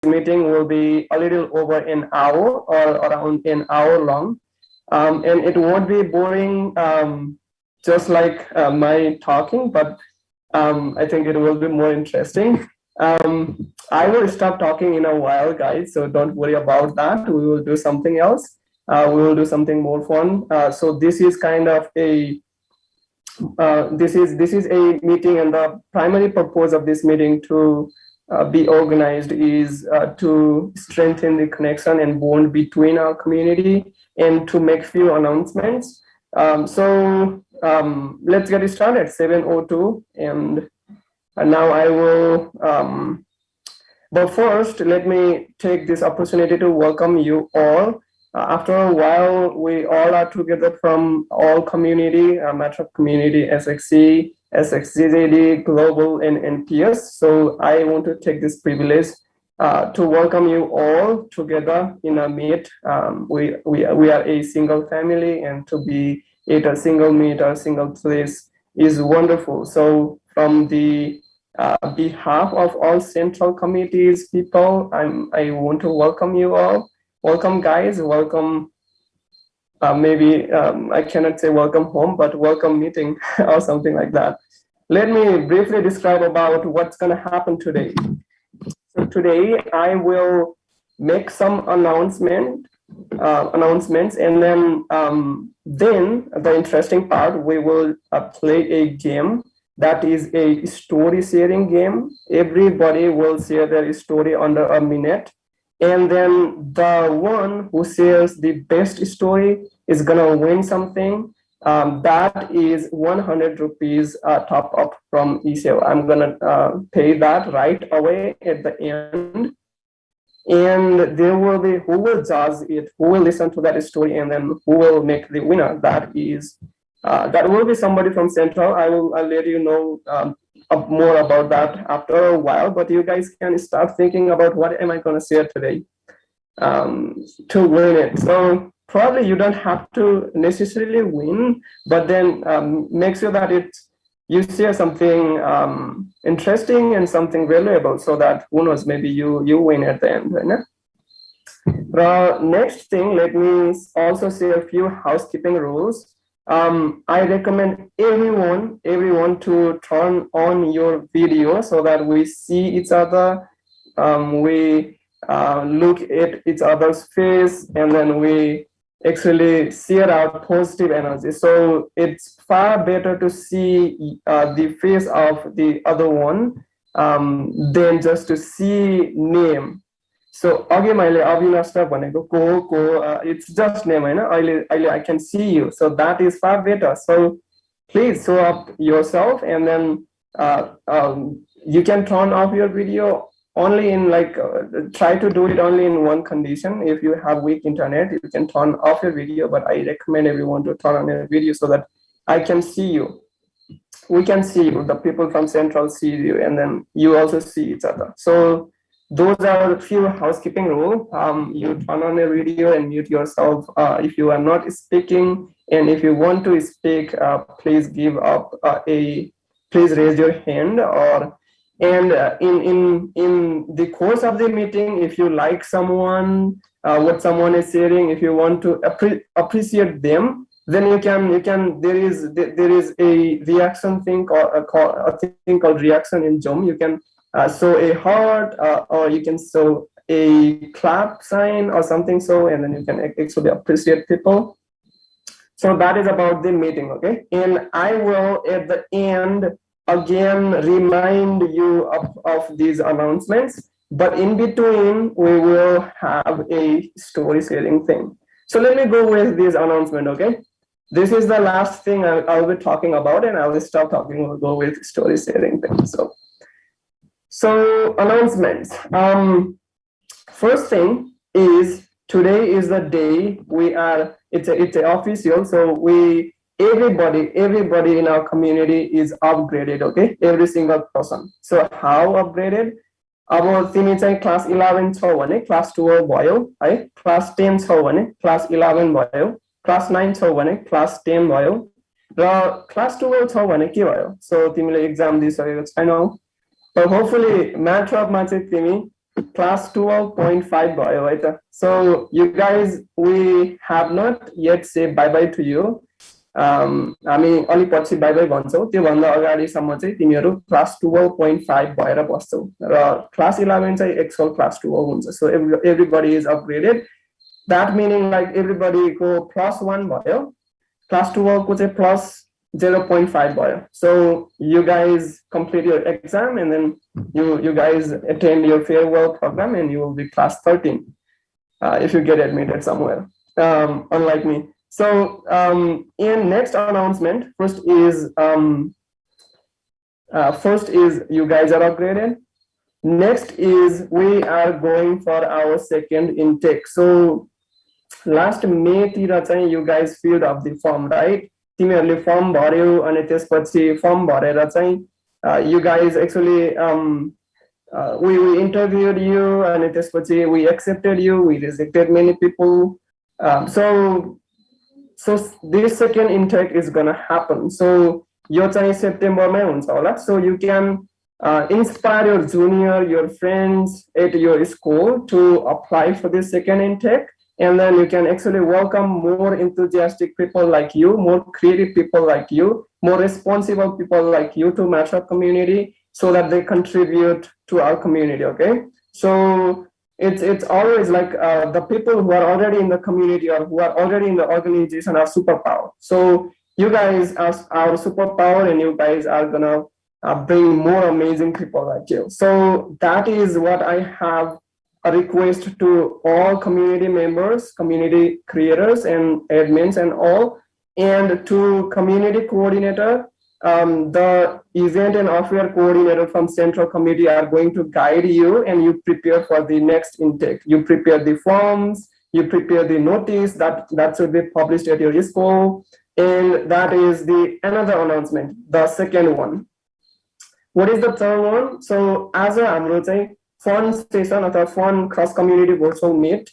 meeting will be a little over an hour or around an hour long. And it won't be boring, just like my talking, but I think it will be more interesting. I will stop talking in a while, guys, so don't worry about that. We will do something else. We will do something more fun. So this is kind of a this is a meeting, and the primary purpose of this meeting to be organized is to strengthen the connection and bond between our community and to make few announcements. Let's get started. 7:02, and now I will. But first, let me take this opportunity to welcome you all. After a while, we all are together from all community, Mattrab community, SXC, SXZD, Global, and NPS. So I want to take this privilege to welcome you all together in a meet. We are a single family, and to be at a single meet or a single place is wonderful. So from the behalf of all central committees people, I want to welcome you all. Welcome, guys. Welcome. Maybe I cannot say welcome home, but welcome meeting or something like that. Let me briefly describe about what's going to happen today. So today I will make some announcements, and then the interesting part, we will play a game that is a story sharing game. Everybody will share their story under a minute. And then the one who shares the best story is gonna win something. That is 100 rupees top up from ECL. I'm gonna pay that right away at the end. And there will be who will judge it, who will listen to that story, and then who will make the winner. That will be somebody from Central. I'll let you know more about that after a while, but you guys can start thinking about what am I going to share today to win it. So probably you don't have to necessarily win, but then make sure that you share something interesting and something valuable, so that who knows, maybe you win at the end, right? The next thing, let me also say a few housekeeping rules. I recommend everyone to turn on your video so that we see each other, we look at each other's face, and then we actually share our positive energy. So it's far better to see the face of the other one than just to see name. So it's just name, I can see you. So that is far better. So please show up yourself, and then you can turn off your video only in try to do it only in one condition. If you have weak internet, you can turn off your video, but I recommend everyone to turn on your video so that I can see you. We can see you, the people from Central see you, and then you also see each other. So those are a few housekeeping rules. You turn on a video and mute yourself if you are not speaking, and if you want to speak, please give up please raise your hand. In the course of the meeting, if you like someone, what someone is sharing, if you want to appreciate them, then you can there is a reaction thing a thing called reaction in Zoom. You can show a heart, or you can show a clap sign or something, so, and then you can actually appreciate people. So that is about the meeting, okay? And I will at the end again remind you of these announcements, but in between we will have a story sharing thing. So let me go with this announcement, okay? This is the last thing I'll be talking about, and I will stop talking. We'll go with story sharing thing. So announcements. First thing is, today is the day it's official. So everybody in our community is upgraded, okay? Every single person. So how upgraded? Our class 11 class 12 भयो, right? Class 10 class 11 भयो, class 9 class 10 भयो, class 12 के भयो? So तिमीले exam दिइसकेको छैनौ. But hopefully Mattrab मा चाहिँ तिमी class 12.5 भयो है त. So you guys, we have not yet said bye bye to you. हामी अलि पछि बाइ बाइ भन्छौँ. त्योभन्दा अगाडिसम्म चाहिँ तिमीहरू क्लास 12.5 भएर बस्छौ र क्लास 11 चाहिँ एक्चुअल क्लास 12 हुन्छ. So everybody is upgraded. That meaning like एभ्रीबडीको +1 भयो, क्लास 12 को चाहिँ +0.5 भयो. So you guys complete your exam and then you guys attend your farewell program and you will be class 13 if you get admitted somewhere, unlike me. So in next announcement, first is you guys are upgraded. Next is we are going for our second intake. So last May तिर चाहिँ you guys filled up the form, right? तिमीहरूले firm भर्यो अनि त्यसपछि firm भरेर चाहिँ you guys actually we interviewed you and त्यसपछि we accepted you, we rejected many people. So this second intake is gonna happen. So यो चाहिँ सेप्टेम्बरमै हुन्छ होला. So you can inspire your junior, your friends at your school to apply for this second intake, and then you can actually welcome more enthusiastic people like you, more creative people like you, more responsible people like you to Mattrab community, so that they contribute to our community. Okay, so it's always like the people who are already in the community or who are already in the organization are superpower. So you guys are our superpower, and you guys are gonna bring more amazing people like you. So that is what I have a request to all community members, community creators and admins and all, and to community coordinator. The event and affair coordinator from Central Committee are going to guide you, and you prepare for the next intake. You prepare the forms, you prepare the notice that should be published at your school, and that is the another announcement, the second one. What is the third one? So as a हाम्रो चाहिँ fun session or fun cross community virtual meet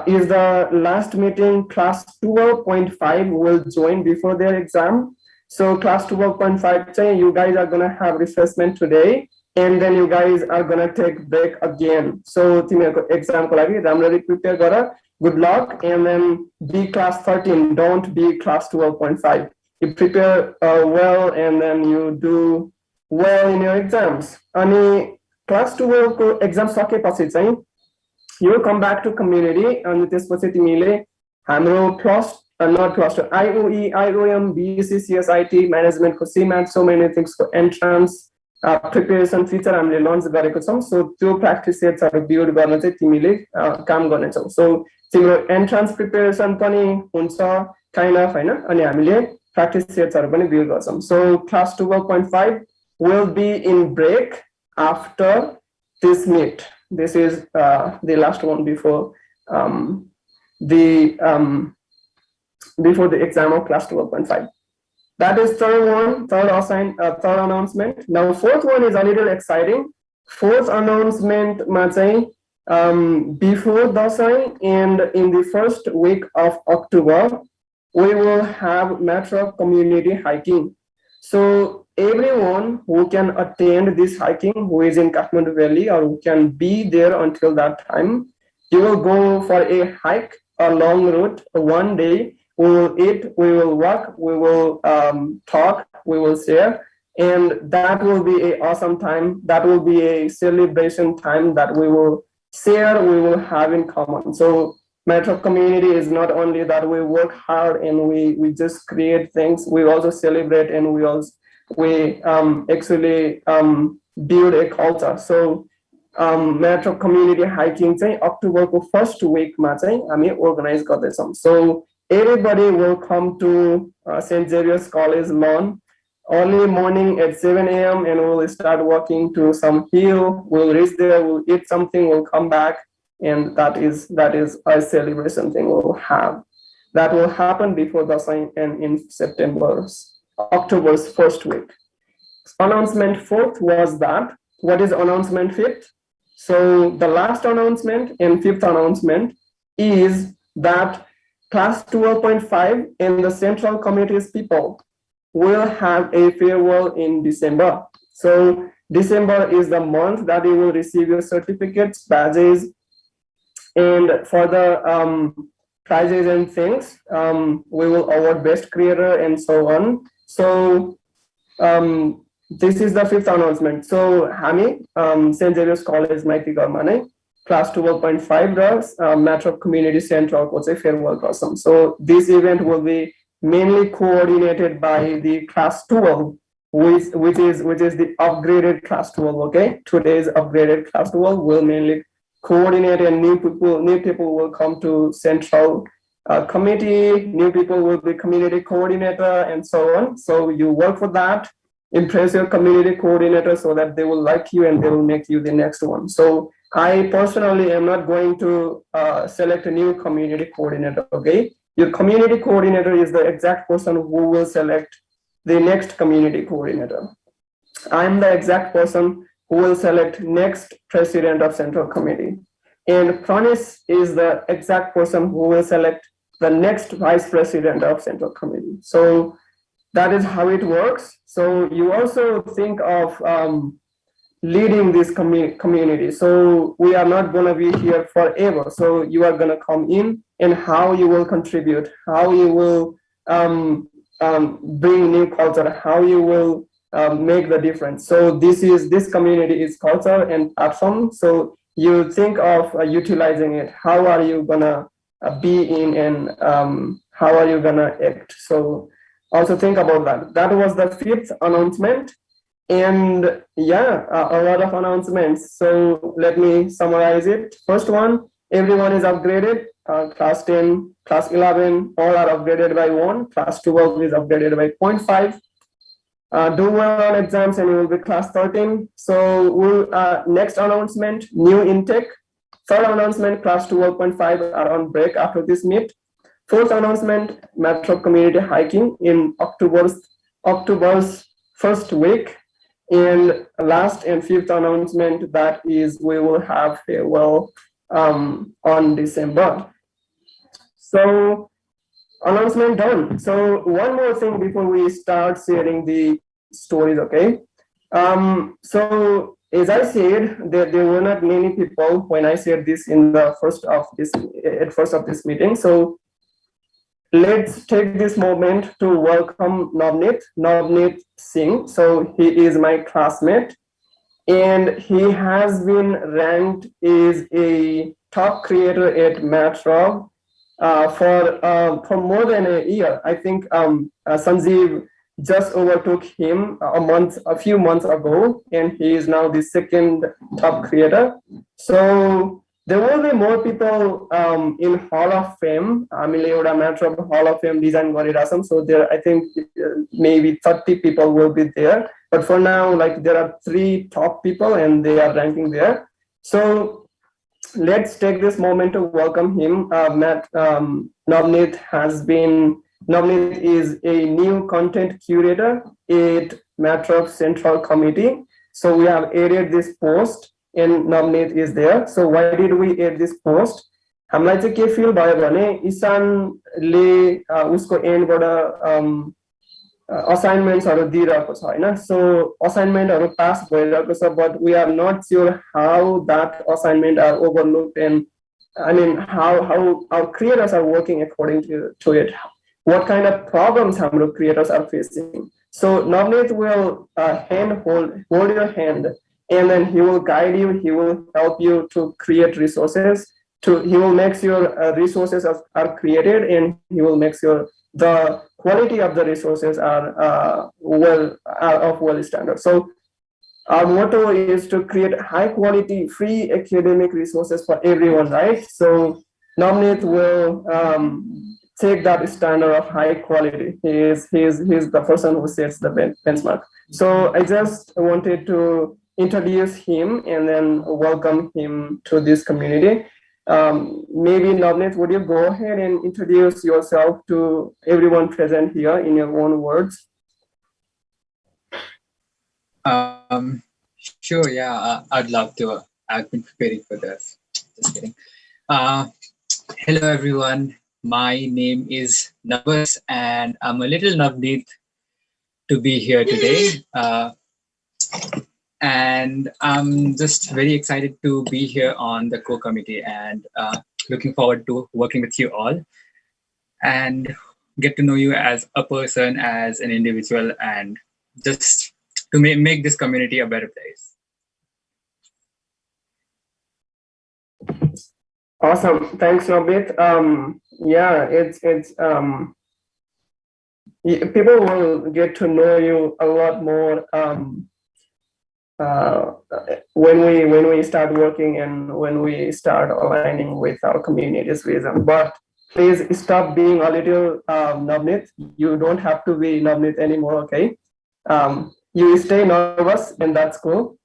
is the last meeting. Class 12.5 will join before their exam. So class 12.5, you guys are gonna have refreshment today, and then you guys are gonna take break again. So exam ko lagi ramrari prepare gora. Good luck, and then be class 13. Don't be class 12.5. You prepare well, and then you do well in your exams. Ani class 12 ko exam सकेपछि चाहिँ you will come back to community, and त्यसपछि तिमीले हाम्रो plus not plus IOE, IOM, BEC, CSIT, management को CMAT, so many things को entrance preparation feature हामीले launch गरेको छौं. So त्यो practice sets build गर्न चाहिँ तिमीले काम गर्नेछौ. So तिम्रो entrance preparation पनि हुन्छ kind of हैन, अनि हामीले practice sets पनि build गर्छौं. So class 12.5 will be in break after this meet. This is the last one before the exam of class 12.5. That is third one, third announcement. Now fourth one is a little exciting. Fourth announcement ma चाहिँ before Dasai and in the first week of October, we will have Mattrab community hiking. So everyone who can attend this hiking, who is in Kathmandu Valley or who can be there until that time, you will go for a hike, a long route, one day. We will eat, we will walk, we will talk, we will share, and that will be an awesome time. That will be a celebration time that we will share, we will have in common. So Mattrab community is not only that we work hard and we just create things, we also celebrate, and we actually build a culture. So Mattrab community hiking चाहिँ अक्टोबरको first week मा चाहिँ हामी organize गर्दैछौं. So everybody will come to St. Xavier's College lawn early morning at 7 a.m. and we'll start walking to some hill. We'll reach there, we'll eat something, we'll come back, and that is a celebration thing we'll have. That will happen before the sign and in October's first week. Announcement fourth was that. What is announcement fifth? So the last announcement and fifth announcement is that class 12.5 and the central committee's people will have a farewell in December. So December is the month that you will receive your certificates, badges, and for the prizes and things, we will award best creator and so on. So this is the 5th announcement. So Hami, St. Xavier's College Mighty Garmane, class 12.5 does Mattrab Community Central को चाहिँ farewell गर्छौं. So this event will be mainly coordinated by the class 12, which is the upgraded class 12. Okay, today's upgraded class 12 will mainly coordinate, and new people will come to central committee. New people will be community coordinator and so on. So you work for that. Impress your community coordinator so that they will like you and they will make you the next one. So I personally am not going to select a new community coordinator. Okay, your community coordinator is the exact person who will select the next community coordinator. I'm the exact person who will select next president of central committee, and Pranis is the exact person who will select the next vice president of central committee. So that is how it works. So you also think of leading this community. So we are not going to be here forever. So you are going to come in, and how you will contribute, how you will bring new culture, how you will make the difference. So this community is culture and platform. So you think of utilizing it. How are you going to be in, and how are you going to act? So also think about that. That was the 5th announcement. And yeah, a lot of announcements. So let me summarize it. First one, everyone is upgraded. Class 10, class 11, all are upgraded by 1. Class 12 is upgraded by 0.5. Do well on exams and you will be class 13. So next announcement, new intake. Third announcement, class 12.5 are on break after this meet. Fourth announcement, Mattrab community hiking in October's first week. And last and 5th announcement, that is we will have farewell on December. So announcement done. So one more thing before we start sharing the stories, okay? So as I said, there were not many people when I said this in the first of this meeting. So let's take this moment to welcome Navneet Singh. So he is my classmate, and he has been ranked as a top creator at Mattrab for more than a year. I think Sanjeev just overtook him a few months ago, and he is now the 2nd top creator. So there will be more people in Hall of Fame. Mattrab Hall of Fame design गरिरहेछौं. So there, I think maybe 30 people will be there. But for now, like there are 3 top people, and they are ranking there. So let's take this moment to welcome him. Navneet is a new content curator at Mattrab Central Committee. So we have added this post, and Navneet is there. So why did we add this post? हामीलाई चाहिँ के fill भयो भने ईशानले उसको एन्डबाट असाइनमेन्ट्सहरु दिइरहेको छ हैन. सो असाइनमेन्टहरु पास भइरहेको छ, but we are not sure how that assignment are overlooked, and I mean how our creators are working according to it. What kind of problems हाम्रो creators are facing. So Navneet will hold your hand, and then he will guide you. He will help you to create resources. He will make sure resources are created, and he will make sure the quality of the resources are of well standard. So our motto is to create high quality free academic resources for everyone, right? So Navneet will take that standard of high quality. He's the person who sets the benchmark. So I just wanted to introduce him and then welcome him to this community. Maybe Navneet, would you go ahead and introduce yourself to everyone present here in your own words? Sure, yeah, I'd love to. I've been preparing for this. Just kidding. Hello, everyone. My name is Navas, and I'm a little Navneet to be here today. and I'm just very excited to be here on the co-committee and looking forward to working with you all and get to know you as a person, as an individual, and just to make this community a better place. Awesome. Thanks, Robit. Yeah, it's people will get to know you a lot more uh, when we start working and when we start aligning with our community's vision. But please stop being a little Navneet. You don't have to be Navneet anymore, okay? You stay nervous, and that's cool.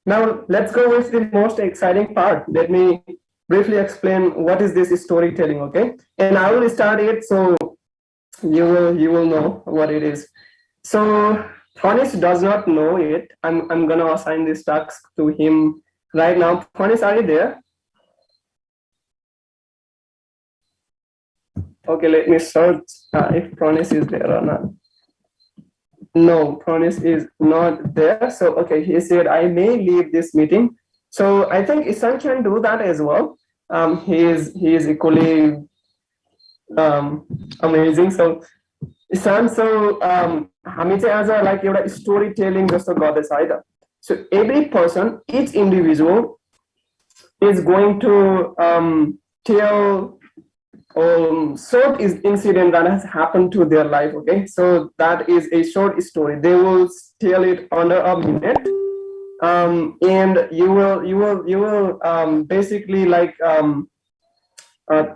Now let's go with the most exciting part. Let me briefly explain what is this storytelling, okay? And I will start it so you will know what it is. So Thonis does not know it. I'm gonna assign this task to him right now. Thonis, are you there? Okay, let me search if Pronis is there or not. No, Pronis is not there. So okay, he said I may leave this meeting. So I think Isan can do that as well. He is equally amazing. So Isan, so हामी चाहिँ आज like एउटा storytelling जस्तो गर्दैछ है त. So every person, each individual is going to tell short incident that has happened to their life. Okay, so that is a short story. They will tell it under a minute, and you will basically like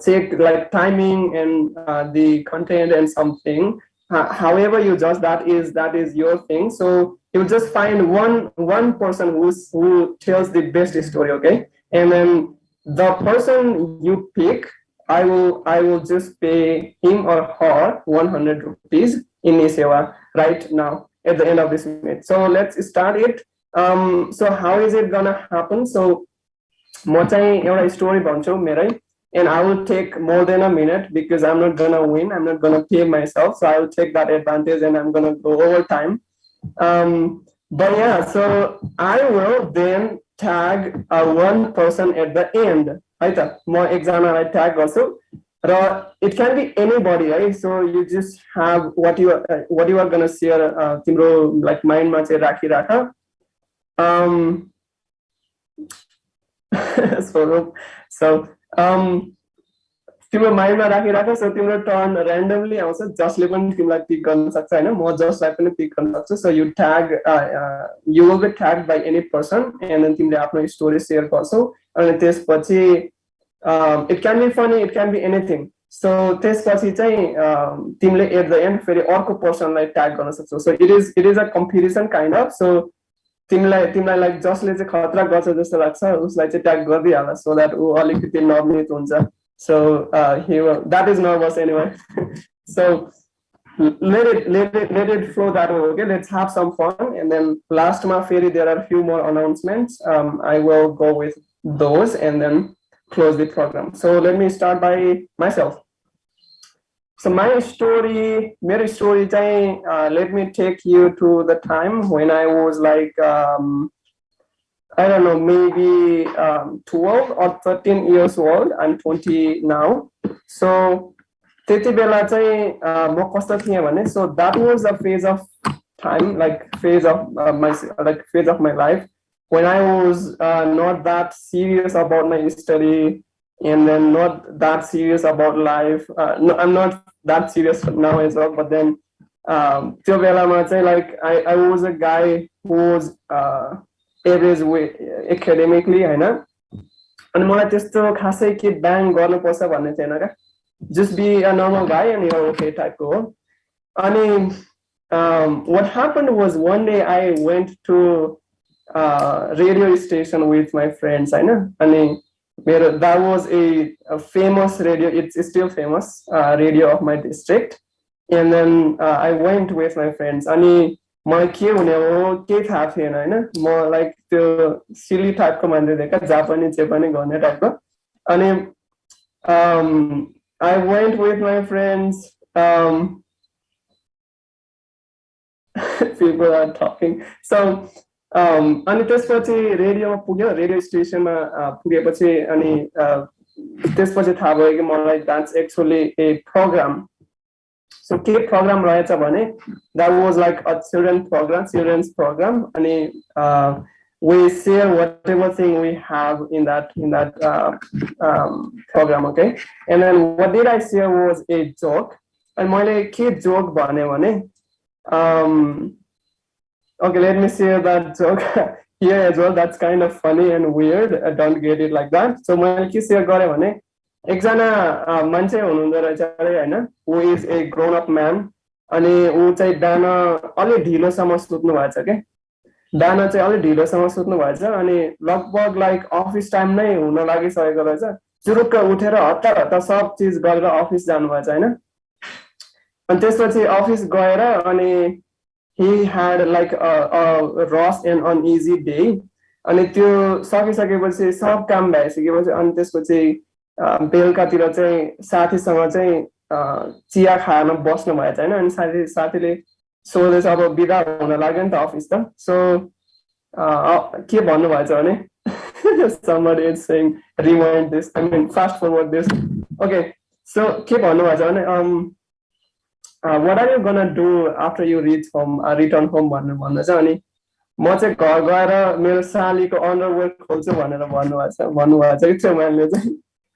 check like timing and the content and something. However you judge, that is your thing. So you just find one person who tells the best story. Okay, and then the person you pick, I will just pay him or her 100 rupees in Isewa right now at the end of this minute. So let's start it. So how is it gonna happen? So म चाहिँ एउटा story भन्छु मेरै, and I will take more than a minute because I'm not gonna win. I'm not gonna pay myself, so I will take that advantage and I'm gonna go over time. But yeah, so I will then tag one person at the end. है त म एकजनालाई tag गर्छु र it can be anybody, right? So you just have what you are gonna share तिम्रो like माइन्डमा चाहिँ राखिराख. So तिम्रो माइन्डमा राखिराख. सो तिम्रो turn randomly आउँछ, जसले पनि तिमीलाई पिक गर्न सक्छ होइन, म जसलाई पनि पिक गर्न सक्छु. So you tag you will be tag by any person and then तिमीले आफ्नो स्टोरी सेयर गर्छौ. अनि त्यसपछि it can be funny, it can be anything. So त्यसपछि चाहिँ तिमीले एट द एन्ड फेरि अर्को पर्सनलाई ट्याग गर्न सक्छौ. So it is a competition kind of. So तिमीलाई लाइक जसले चाहिँ खतरा गर्छ जस्तो लाग्छ उसलाई चाहिँ ट्याग गरिदिइहाल, सो द्याट ऊ अलिकति नर्भस हुन्छ. So that is nervous anyway. So let it flow that way. Okay, let's have some fun. And then last month, there are a few more announcements. I will go with those and then close the program. So let me start by myself. So my story, let me take you to the time when I was like I don't know, maybe 12 or 13 years old. I'm 20 now. So त्यति बेला चाहिँ म कस्तो थिएँ भने, so that was a phase of time, like phase of my life when I was not that serious about my study and then not that serious about life. No, I'm not that serious now as well, but then त्यो बेलामा चाहिँ like I was a guy who was average way academically होइन. अनि मलाई त्यस्तो खासै के bang गर्नुपर्छ भन्ने थिएन क्या. जस्ट बी अ नर्मल गाई एन्ड युआर ओके टाइपको हो. अनि what happened was one day I went to radio station with my friends होइन. अनि मेरो that was a famous radio, it's still famous radio of my district. And then I went with my friends. अनि मलाई के हुने हो केही थाहा थिएन होइन. म लाइक त्यो सिली टाइपको मान्छे थिएँ क्या, जापानी जे पनि गर्ने टाइपको. अनि I went with my friends people are talking. So अनि त्यसपछि रेडियोमा पुग्यो, रेडियो स्टेसनमा पुगेपछि अनि त्यसपछि थाहा भयो कि मलाई that's actually a program. So के प्रोग्राम रहेछ भने that was like a children's program. अनि we share whatever thing we have in that program, okay? And then what did I share was a joke. And मैले के joke भने okay, let me share that joke here as well. That's kind of funny and weird. Don't get it like that. So मैले के share गरेँ भने एकजना मान्छे हुनुहुँदो रहेछ अरे हैन, who is a grown up man. अनि ऊ चाहिँ बिहान अलि ढिलोसम्म सुत्नु भएछ के, बिहान चाहिँ अलि ढिलोसम्म सुत्नु भएछ. अनि लगभग लाइक अफिस टाइम नै हुन लागिसकेको रहेछ. चुरुक्क उठेर हतार हतार सब चिज गरेर अफिस जानु भएछ हैन. अनि त्यसपछि अफिस गएर अनि he had like a rough and uneasy day. अनि त्यो सकिसकेपछि सब काम भइसकेपछि अनि त्यसपछि बेलुकातिर चाहिँ साथीसँग चाहिँ चिया खान बस्नु भएछ हैन. अनि साथीले सोधेछ अब बिदा हुन लाग्यो नि त अफिस त. सो के भन्नुभएछ भने somebody is saying rewind this, I mean fast forward this. Okay, so के भन्नुभएछ भने what are you gonna do after you return home भन्नु छ. अनि म चाहिँ घर गएर मेरो सालीको अन्डरवेयर खोल्छु भनेर भन्नुभएछ कि छेउमाले चाहिँ.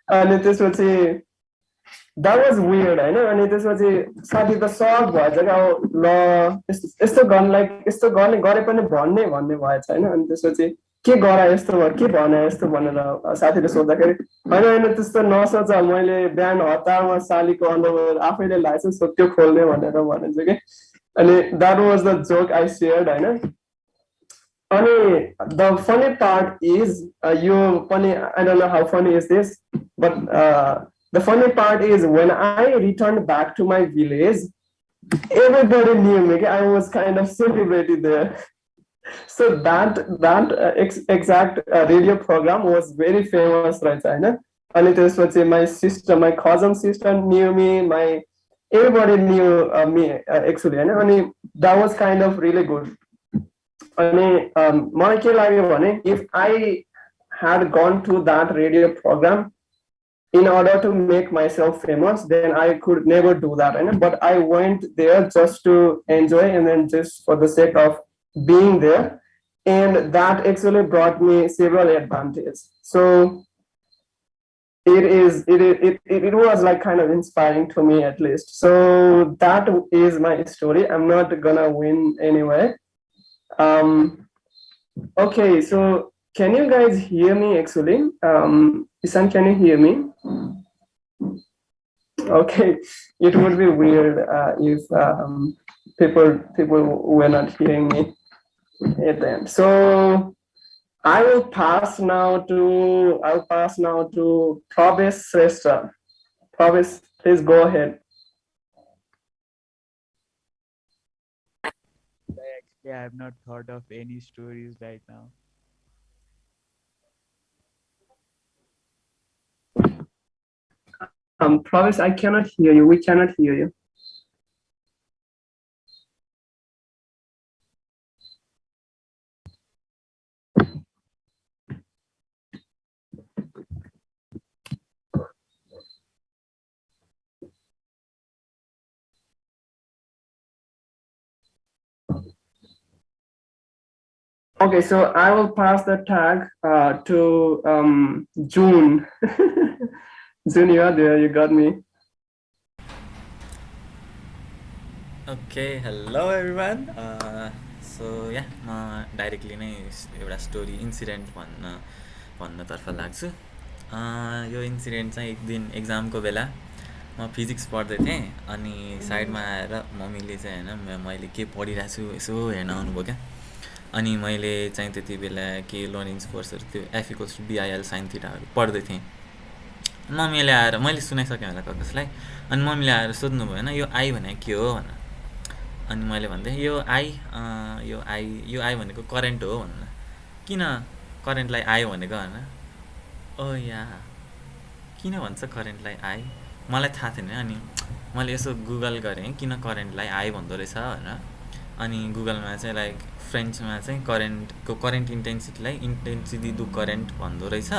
अनि त्यसपछि that was weird हैन. अनि त्यसपछि साथी त सक भएछ कि अब ल यस्तो गर्ने गरे पनि भन्ने भएछ हैन. अनि त्यसपछि के गरा यस्तो के भने यस्तो भनेर साथीले सोध्दाखेरि हैन त्यस्तो नसोच, मैले बिहान हतारमा सालीको अन्डरवेयर आफैले लाएछु, सो त्यो खोल्ने भनेर भनेछ कि. अनि that was the joke I shared हैन. अनि the funny part is यो पनि I don't know how funny is this, but the funny part is when I returned back to my village, everybody knew me. I was kind of celebrity there. So that exact radio program was very famous right now. And it was my sister, my cousin sister knew me, everybody knew me actually. And that was kind of really good. And मलाई के लाग्यो भने if I had gone to that radio program in order to make myself famous, then I could never do that. But I went there just to enjoy and then just for the sake of being there, and that actually brought me several advantages. So it was like kind of inspiring to me at least. So that is my story. I'm not gonna win anyway. Okay, so can you guys hear me actually? Isan, can you hear me? Okay, it would be weird if people were not hearing me at the end. So I'll pass now to Pravesh Shrestha. Pravesh, please go ahead. Actually, I have not thought of any stories right now. Pravesh, I cannot hear you. We cannot hear you. Okay, so I will pass the tag to June. June, you are there. You got me. Okay, hello everyone. So yeah, म directly नै एउटा story incident भन्नतर्फ लाग्छु. यो incident चाहिँ एक दिन एक्जामको बेला म physics पढ्दै थिएँ. अनि साइडमा आएर मम्मीले चाहिँ होइन मैले के पढिरहेको छु यसो हेर्न आउनुभयो क्या. अनि मैले चाहिँ त्यति बेला के लर्निङ्स फोर्सहरू त्यो एफ = BIL sin थीटाहरू पढ्दै थिएँ. मम्मीले आएर मैले सुनाइसकेँ होला कसलाई. अनि मम्मीले आएर सोध्नुभयो होइन यो आई भनेको के हो भनेर. अनि मैले भन्दै यो आई भनेको करेन्ट हो भनेर. किन करेन्टलाई आई भनेको भनेर. ओ या किन भन्छ करेन्टलाई आई, मलाई थाहा थिएन. अनि मैले यसो गुगल गरेँ किन करेन्टलाई आई भन्दो रहेछ भनेर. अनि गुगलमा चाहिँ लाइक फ्रेन्चमा चाहिँ करेन्ट इन्टेन्सिटी दु करेन्ट भन्दो रहेछ।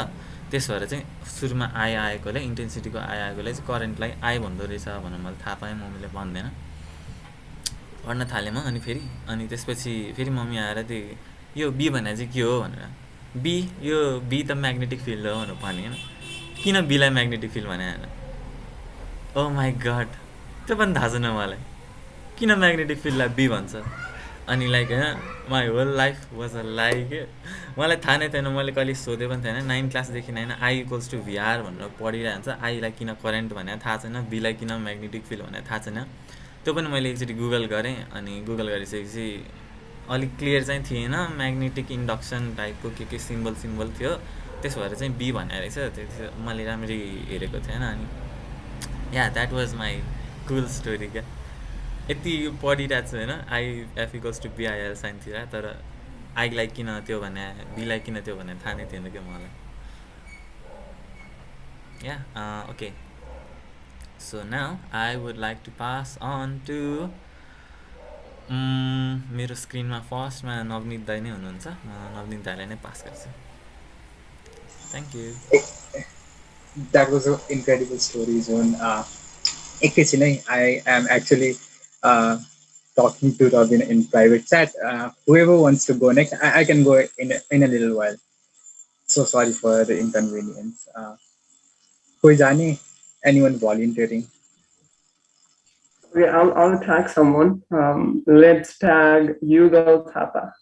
त्यस भएर चाहिँ सुरुमा आएकोलाई इन्टेन्सिटीको आएकोलाई चाहिँ करेन्टलाई आई भन्दो रहेछ भनेर मैले थाहा पाएँ। मम्मीले भन्दैन, पढ्न थालेँ म। अनि त्यसपछि फेरि मम्मी आएर यो बी भने चाहिँ के हो भनेर, यो बी त म्याग्नेटिक फिल्ड हो भनेर भने होइन। किन बीलाई म्याग्नेटिक फिल्ड भने होइन? ओ माई गड, त्यो पनि थाहा छैन मलाई किन म्याग्नेटिक फिल्डलाई बी भन्छ। अनि लाइक होइन, my whole life was a like मलाई थाहा नै थिएन, मैले कहिले सोधेँ पनि थिएन। 9 क्लासदेखि होइन आई इक्वल्स टु भिआर भनेर पढिरहेको हुन्छ। आईलाई किन करेन्ट भने थाहा छैन, बीलाई किन म्याग्नेटिक फिल्ड भने थाहा छैन। त्यो पनि मैले एकचोटि गुगल गरेँ, अनि गुगल गरिसकेपछि अलिक क्लियर चाहिँ थिएन। म्याग्नेटिक इन्डक्सन टाइपको के सिम्बल थियो, त्यसो भएर चाहिँ बी भन्ने रहेछ। त्यो मैले राम्ररी हेरेको थिएन। अनि या द्याट वाज माई कुल स्टोरी क्या। यति पढिरहेको छु होइन, IF equals to BIL sine theta, तर आईलाई किन त्यो भने बीलाई किन त्यो भने थाहा नै थिएन क्या मलाई। Yeah okay, so now I would like to pass on to मेरो स्क्रिनमा फर्स्टमा नवनीत दाई नै हुनुहुन्छ। म नवनीत दाईलाई नै पास गर्छु। Thank you. That was an incredible story, Zone. I am actually talking to Robin in private chat. Whoever wants to go next, I can go in a little while. So sorry for the inconvenience. Koi jane? Anyone volunteering? Okay, I'll tag someone. Let's tag Yugal Thapa.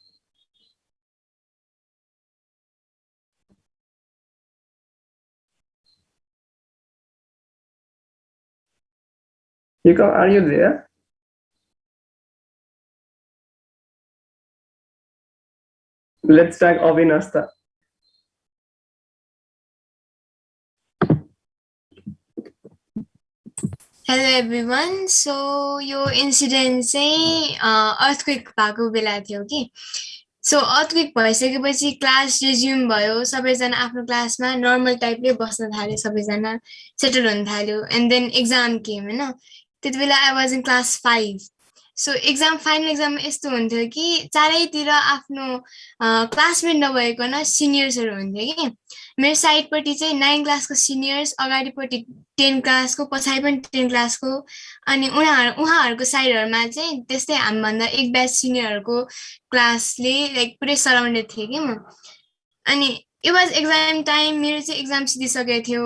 Yugal, are you there? Let's tag Avinasta. Hello everyone. So yo incident चाहिँ earthquake भएको बेला थियो कि। सो earthquake भइसकेपछि class resume भयो, सबैजना आफ्नो क्लासमा normal टाइपले बस्न थाल्यो, सबैजना सेटल हुन थाल्यो। एन्ड देन एक्जाम केम होइन। त्यति बेला I was in class 5। So final एक्जाममा यस्तो हुन्थ्यो कि चारैतिर आफ्नो क्लासमेट नभइकन सिनियर्सहरू हुन्थ्यो कि। मेरो साइडपट्टि चाहिँ 9 क्लासको सिनियर्स, अगाडिपट्टि 10 क्लासको, पछाडि पनि 10 क्लासको। अनि उहाँहरूको साइडहरूमा चाहिँ त्यस्तै हामीभन्दा एक ब्याच सिनियरहरूको क्लासले लाइक पुरै सराउन्डेड थिएँ कि म। अनि इट वाज एक्जाम टाइम। मेरो चाहिँ एक्जाम सिधिसकेको थियो।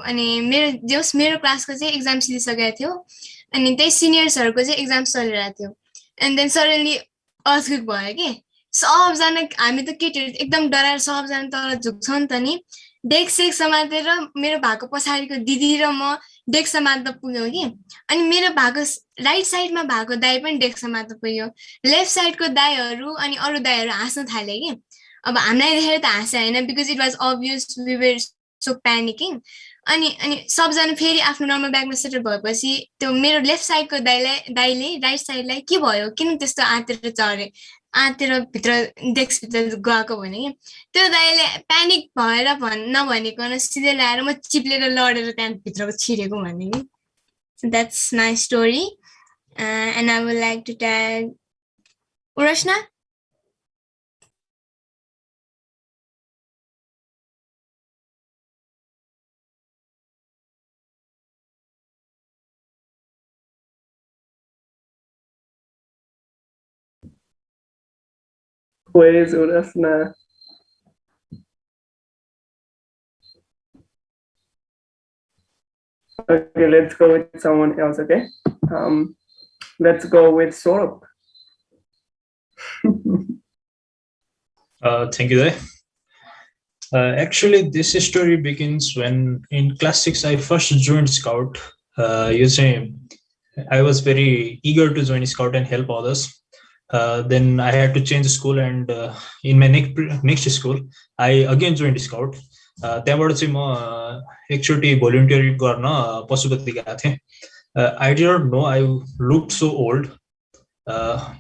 अनि मेरो क्लासको चाहिँ एक्जाम सिधिसकेको थियो। अनि त्यही सिनियर्सहरूको चाहिँ एक्जाम चलिरहेको थियो। एन्ड देन सडनली अर्थक्वेक भयो कि। सबजना हामी त केटीहरू एकदम डराएर सबजना तल झुक्छौँ नि त नि। डेस्क समातेर मेरो भएको पछाडिको दिदी र म डेस्क समात्न पुग्यौँ कि। अनि मेरो भएको राइट साइडमा भएको दाई पनि डेस्क समात्न पुग्यो। लेफ्ट साइडको दाईहरू अनि अरू दाईहरू हाँस्न थाले कि। अब हामीलाई देखेर त हाँसे होइन, because it was obvious we were so panicking. अनि सबजना फेरि आफ्नो नर्मल ब्यागमा सेटल भएपछि त्यो मेरो लेफ्ट साइडको दाईले राइट साइडलाई के भयो, किन त्यस्तो आँतेर भित्र डेस्कभित्र गएको भने कि। त्यो दाईले प्यानिक भएर नभनिकन सिधै ल्याएर म चिप्लेर लडेर त्यहाँ भित्रको छिरेको भने कि। So that's my story and I would like to tag Urasna. Where is Urasna? Okay, let's go with someone else, okay? Let's go with Saurabh. Thank you, Dai. Actually, this story begins when in class 6 I first joined Scout. I was very eager to join Scout and help others. Then I had to change school, and in my next school, I again joined Scout. त्यहाँबाट चाहिँ म एकचोटि volunteer गर्न पशुपति गएको थिएँ. I did not know I looked so old,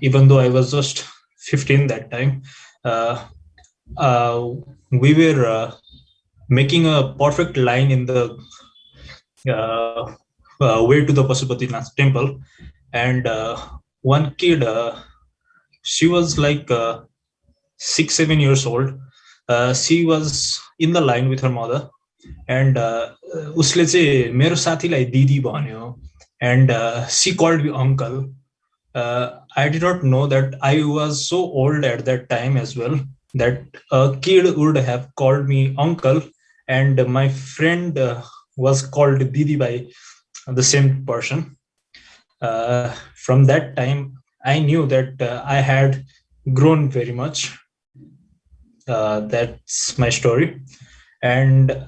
even though I was just 15 that time. We were making a perfect line in the way to the Pashupatinath temple, and one kid she was like 6-7 years old. She was in the line with her mother, and उसले चाहिँ मेरो साथीलाई दिदी भन्यो, and she called me uncle. I did not know that I was so old at that time as well, that a kid would have called me uncle, and my friend was called Didi by the same person. From that time, I knew that I had grown very much. That's my story. And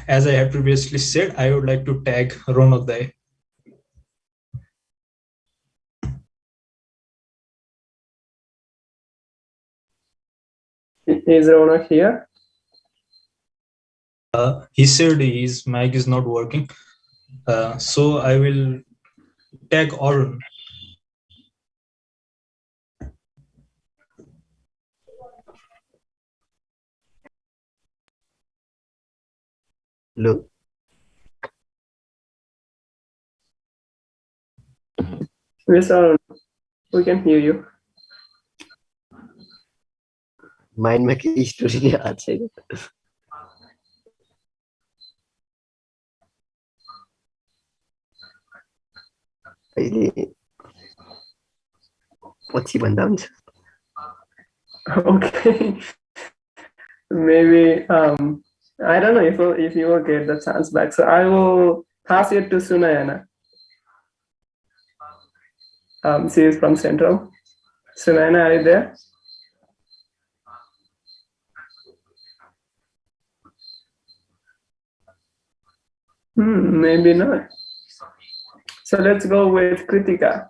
as I have previously said, I would like to tag Ronak Dai. Is Ronak here? He said his mic is not working. So I will tag Arun. Look. Yes, Arun. We can hear you. Mind में की story नहीं याद है. अहिले पछि भन्दा हुन्छ. Okay. Maybe I don't know if you will get the chance back. So I will pass it to Sunayana. She is from Central. Sunayana, are you there? Maybe not. So let's go with Kritika.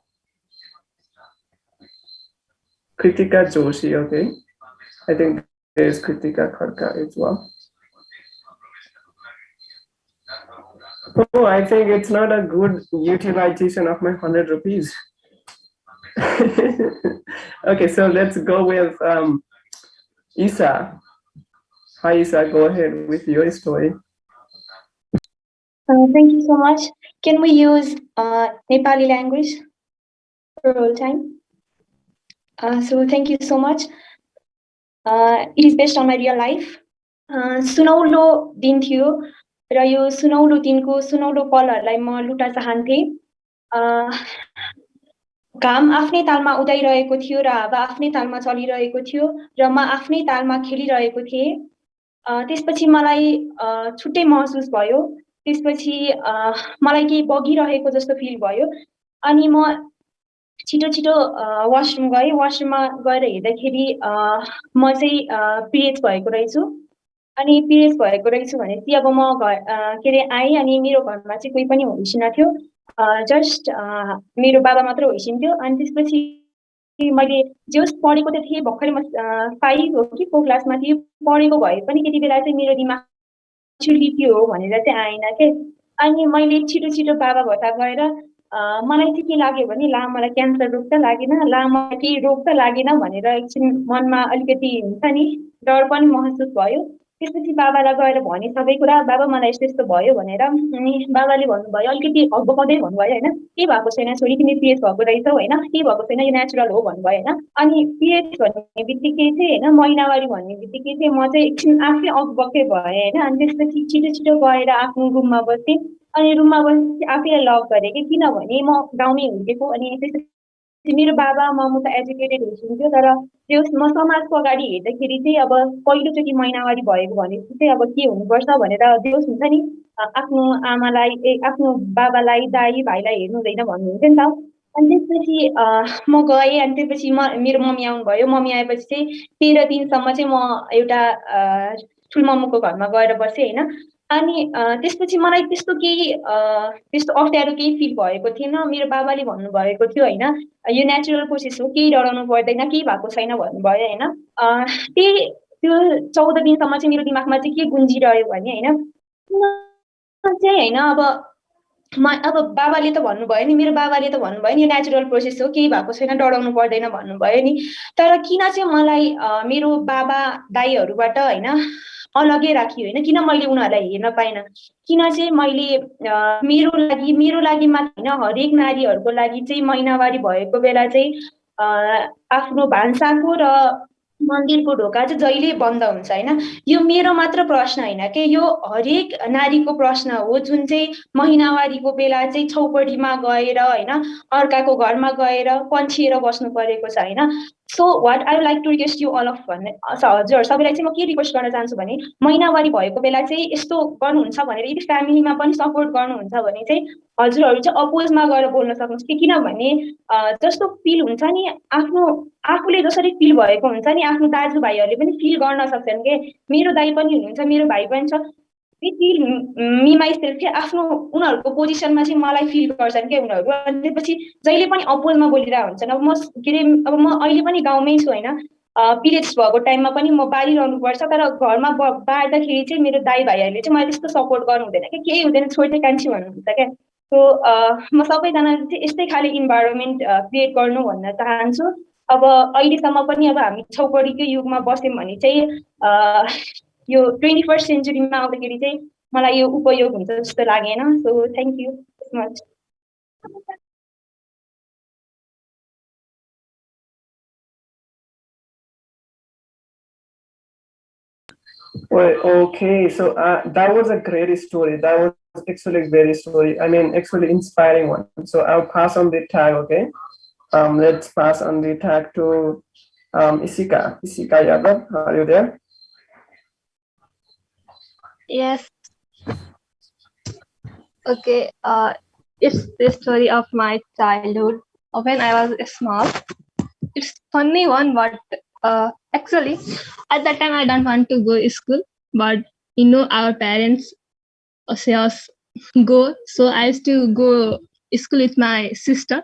Kritika Joshi, okay. I think there's Kritika Kharka as well. Oh, I think it's not a good utilization of my 100 rupees. Okay, so let's go with Isa. Hi, Isa, go ahead with your story. Thank you so much. Can we use Nepali language for all time? So thank you so much. It is based on my real life. सुनौलो दिन थियो र यो सुनौलो दिनको सुनौलो पलहरूलाई म लुटा चाहन्थे. घाम आफ्नै तालमा उदाइरहेको थियो र हावा आफ्नै तालमा चलिरहेको थियो र म आफ्नै तालमा खेलिरहेको थिएँ. त्यसपछि मलाई छुट्टै महसुस भयो. त्यसपछि मलाई केही बगिरहेको जस्तो फिल भयो. अनि म छिटो छिटो वाशरुम गएँ. वाशरुममा गएर हेर्दाखेरि म चाहिँ पिरियड्स भएको रहेछु. अनि पिरियड्स भएको रहेछु भनेपछि अब म के अरे आएँ. अनि मेरो घरमा चाहिँ कोही पनि होइसिन थियो. जस्ट मेरो बाबा मात्र होइसिन्थ्यो. अनि त्यसपछि मैले जे पढेको त थिएँ, भर्खरै म 5 हो कि 4 क्लासमा थिएँ. पढेको भए पनि त्यति बेला चाहिँ मेरो दिमाग छुलिपियो हो भनेर चाहिँ आएन के. अनि मैले छिटो छिटो बाबा भत्ता गएर मलाई चाहिँ के लाग्यो भने ला मलाई क्यान्सर रोग त लागेन, ला मलाई केही रोग त लागेन भनेर एकछिन मनमा अलिकति हुन्छ नि डर पनि महसुस भयो. त्यसपछि बाबालाई गएर भने सबै कुरा, बाबा मलाई यस्तो यस्तो भयो भनेर. अनि बाबाले भन्नुभयो, अलिकति हकबकाउँदै भन्नुभयो होइन, के भएको छैन छोरी, तिमी पिरियड्स भएको रहेछौ होइन, के भएको छैन, यो नेचुरल हो भन्नुभयो होइन. अनि पिरियड्स भन्ने बित्तिकै चाहिँ होइन, महिनावारी भन्ने बित्तिकै चाहिँ म चाहिँ एकछिन आफै अकबक्कै भएँ होइन. अनि त्यसपछि छिटो छिटो गएर आफ्नो रुममा बसेँ. अनि रुममा बसेपछि आफैलाई लक गरेँ कि, किनभने म गाउँमै हुर्केको. अनि त्यसपछि मेरो बाबा म त एजुकेटेड हुन्थ्यो, तर त्यो म समाजको अगाडि हेर्दाखेरि चाहिँ अब पहिलोचोटि महिनावारी भएको भनेपछि चाहिँ अब के हुनुपर्छ भनेर देउस हुन्छ नि, आफ्नो आमालाई आफ्नो बाबालाई दाई भाइलाई हेर्नु हुँदैन भन्नुहुन्थ्यो नि त. अनि त्यसपछि म गएँ. अनि त्यसपछि मेरो मम्मी आउनुभयो. मम्मी आएपछि चाहिँ 13 दिनसम्म चाहिँ म एउटा ठुलमम्मुको घरमा गएर बसेँ होइन. अनि त्यसपछि मलाई त्यस्तो केही त्यस्तो अप्ठ्यारो केही फिल भएको थिएन. मेरो बाबाले भन्नुभएको थियो होइन, यो नेचुरल प्रोसेस हो, केही डराउनु पर्दैन, केही भएको छैन भन्नुभयो होइन. त्यो 14 दिनसम्म चाहिँ मेरो दिमागमा चाहिँ के गुन्जिरह्यो भने होइन, चाहिँ होइन अब बाबाले त भन्नुभयो नि, मेरो बाबाले त भन्नुभयो नि यो नेचुरल प्रोसेस हो, केही भएको छैन, डराउनु पर्दैन भन्नुभयो नि. तर किन चाहिँ मलाई मेरो बाबा दाइहरूबाट होइन अलगै राखियो होइन, किन मैले उनीहरूलाई हेर्न पाइनँ, किन चाहिँ मैले मेरो लागि मात्र होइन, हरेक नारीहरूको लागि चाहिँ महिनावारी भएको बेला चाहिँ आफ्नो भान्साको र मन्दिरको ढोका चाहिँ जहिले बन्द हुन्छ होइन। यो मेरो मात्र प्रश्न होइन के, यो हरेक नारीको प्रश्न हो जुन चाहिँ महिनावारीको बेला चाहिँ चौपडीमा गएर होइन अर्काको घरमा गएर पन्छिएर बस्नु परेको छ होइन। So what I like to request you all of भन्ने हजुर सबैलाई चाहिँ म के रिक्वेस्ट गर्न चाहन्छु भने महिनावारी भएको बेला चाहिँ यस्तो गर्नुहुन्छ भनेर यदि फ्यामिलीमा पनि सपोर्ट गर्नुहुन्छ भने चाहिँ हजुरहरू चाहिँ अपोजमा गएर बोल्न सक्नुहोस् कि किनभने जस्तो फिल हुन्छ नि आफ्नो आफूले जसरी फिल भएको हुन्छ नि आफ्नो दाजुभाइहरूले पनि फिल गर्न सक्छन् के। मेरो दाइ पनि हुनुहुन्छ मेरो भाइ पनि छ मी माइसेल्फ के आफ्नो उनीहरूको पोजिसनमा चाहिँ मलाई फिल गर्छन् क्या उनीहरू। अनि त्यसपछि जहिले पनि अपोजमा बोलिरहेको हुन्छन्। अब म के अरे अब म अहिले पनि गाउँमै छु होइन पिरियड्स भएको टाइममा पनि म बारिरहनुपर्छ तर घरमा बार्दाखेरि चाहिँ मेरो दाइ भाइहरूले चाहिँ मलाई त्यस्तो सपोर्ट गर्नु हुँदैन क्या, केही हुँदैन छोड्दै कान्छी भन्नुहुन्छ क्या। सो म सबैजनाले चाहिँ यस्तै खाले इन्भाइरोमेन्ट क्रिएट गर्नु भन्न चाहन्छु। अब अहिलेसम्म पनि अब हामी चौपडीकै युगमा बस्यौँ भने चाहिँ यो 21st सेन्चुरीमा आउँदाखेरि चाहिँ मलाई यो उपयोग हुन्छ जस्तो लागेन। So thank you so much. Well, okay, so that was a great story. That was actually a very story. I mean, actually inspiring one. So I'll pass on the tag. Okay, let's pass on the tag to Isika. Isika Yadav, are you there? Yes. Okay. It's the story of my childhood when I was small. It's funny one, but actually at that time I don't want to go to school, but our parents say us go, so I used to go to school with my sister,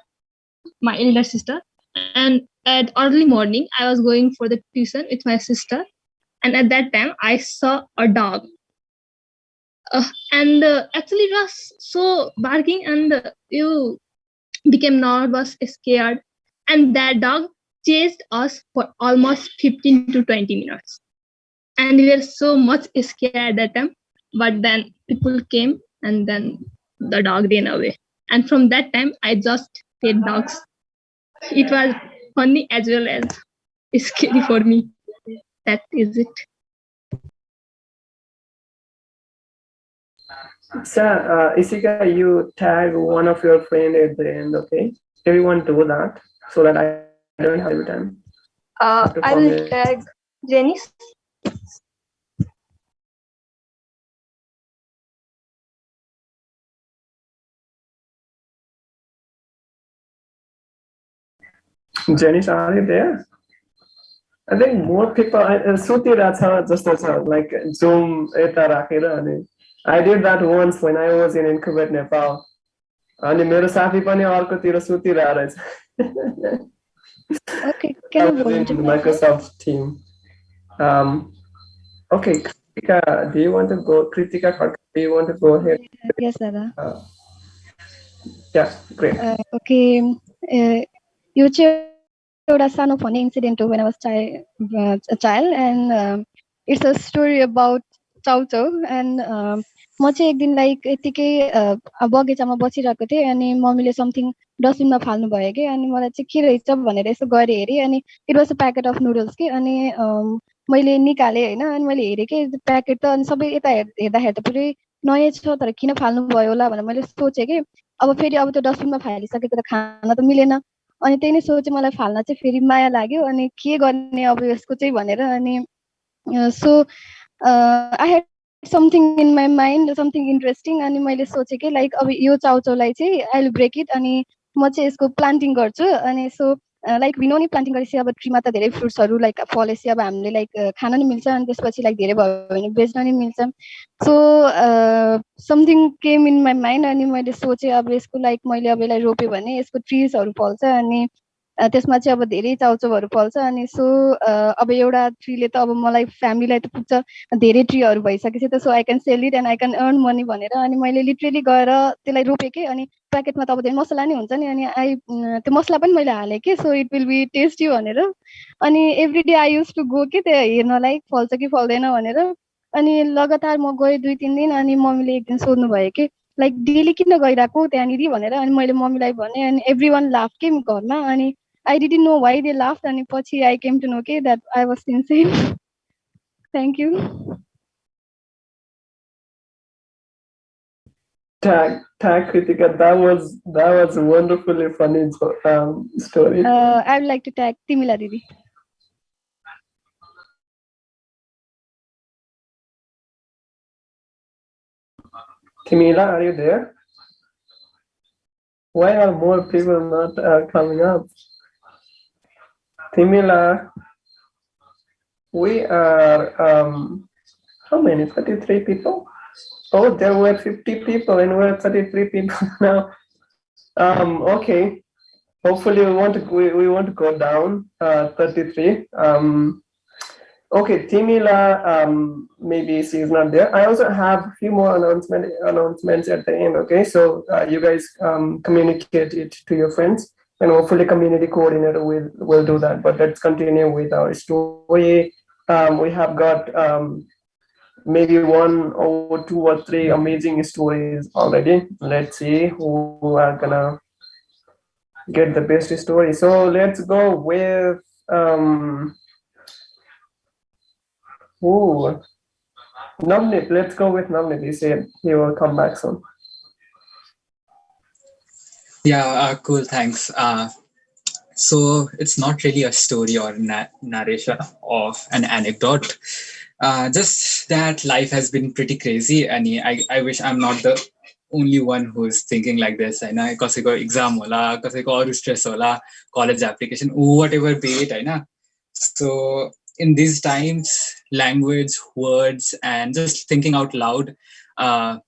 my elder sister, and at early morning I was going for the tuition with my sister, and at that time I saw a dog. And actually it was so barking, and you became nervous, scared, and that dog chased us for almost 15 to 20 minutes. And we were so much scared at that time. But then people came and then the dog ran away. And from that time, I just hate dogs. It was funny as well as scary for me. That is it. Sir, Isika, you tag one of your friend at the end, okay? Everyone do that so that I don't have time. I will tag Janice. Janice, are you there? I think more people like Zoom. I did that once when I was in Incubate, Nepal. And मेरो साथी पनि अर्कोतिर सुतिरहेको रहेछ। Okay, can you in Microsoft team. Okay, Kritika, do you want to go? Kritika, do you want to go ahead? Yes, Dada. Yeah, great. Okay, यो चाहिँ एउटा सानो funny incident हो when I was a child, and it's a story about chow chow. And म चाहिँ एक दिन like यतिकै बगैँचामा बसिरहेको थिएँ अनि मम्मीले समथिङ डस्टबिनमा फाल्नु भयो कि अनि मलाई चाहिँ के रहेछ भनेर यसो गएर हेरेँ अनि it was a packet of noodles कि अनि मैले निकालेँ होइन अनि मैले हेरेँ कि प्याकेट त अनि सबै यता हेर्दाखेरि त पुरै नयाँ छ तर किन फाल्नु भयो होला भनेर मैले सोचेँ कि अब फेरि अब त्यो डस्टबिनमा फालिसकेको त खान त मिलेन अनि त्यही नै सोचेँ मलाई फाल्न चाहिँ फेरि माया लाग्यो अनि के गर्ने अब यसको चाहिँ भनेर अनि so I had something in my mind something interesting अनि मैले सोचेँ कि लाइक अब यो चाउचाउलाई चाहिँ आई विल ब्रेक इट अनि म चाहिँ यसको प्लान्टिङ गर्छु अनि सो लाइक विनो नि प्लान्टिङ गरेपछि अब ट्रीमा त धेरै फ्रुट्सहरू लाइक फलेपछि अब हामीले लाइक खान नि मिल्छ अनि त्यसपछि लाइक धेरै भयो भने बेच्न नि मिल्छ सो something came in my mind अनि मैले सोचेँ अब यसको लाइक मैले अब यसलाई रोप्यो भने यसको ट्रिजहरू फल्छ अनि त्यसमा चाहिँ अब धेरै चाउचाउहरू फल्छ अनि सो अब एउटा ट्रीले त अब मलाई फ्यामिलीलाई त पुग्छ धेरै ट्रीहरू भइसकेपछि त so I can sell it and I can earn money भनेर अनि मैले लिटरली गएर त्यसलाई रोपेँ कि अनि प्याकेटमा त अब धेरै मसला नि हुन्छ नि अनि त्यो मसला पनि मैले हालेँ कि so it will be tasty भनेर अनि every day I use to go कि त्यो हेर्नलाई फल्छ कि फल्दैन भनेर अनि लगातार म गएँ 2-3 दिन अनि मम्मीले एक दिन सोध्नु भयो कि लाइक डेली किन गइरहेको त्यहाँनिर भनेर अनि मैले मम्मीलाई भनेँ अनि एभ्री वान लाफ के घरमा अनि I didn't know why they laughed, and पछि I came to know that I was insane. Thank you. Tag Kritika, that was a wonderfully funny story. I would like to tag Timila Didi. Timila, are you there? Why are more people not coming up? Timila, we are how many? 33 people? Oh, there were 50 people and we're 33 people now. Okay. Hopefully we want to go down 33. Okay, Timila, maybe she's not there. I also have a few more announcements at the end. Okay, so you guys communicate it to your friends, and hopefully community coordinator will do that. But let's continue with our story. We have got maybe 1 or 2 or 3 amazing stories already. Let's see who are gonna get the best story. So let's go with Navneet. Let's go with Navneet. He said he will come back soon. Yeah, cool. Thanks. So it's not really a story or narration of an anecdote. Just that life has been pretty crazy, and I wish I'm not the only one who's thinking like this. I know कसैको exam होला, कसैको अरू stress होला, college application, whatever be it, I know. So in these times, language, words, and just thinking out loud,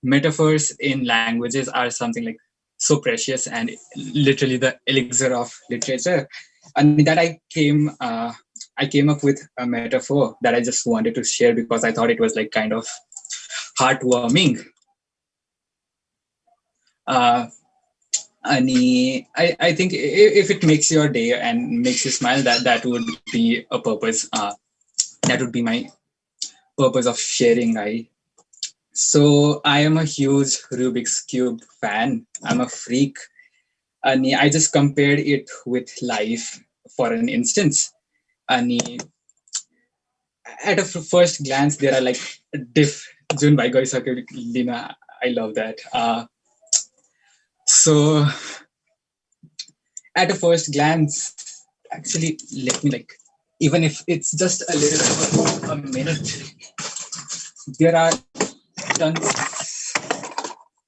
metaphors in languages are something like so precious and literally the elixir of literature. And that I came up with a metaphor that I just wanted to share because I thought it was like kind of heartwarming. I think if it makes your day and makes you smile, that would be a purpose. That would be my purpose of sharing. So I am a huge Rubik's Cube fan. I'm a freak. And I just compared it with life for an instance. And at a first glance, there are like June by Lina. I love that. So at a first glance, actually, let me even if it's just a little over a minute, there are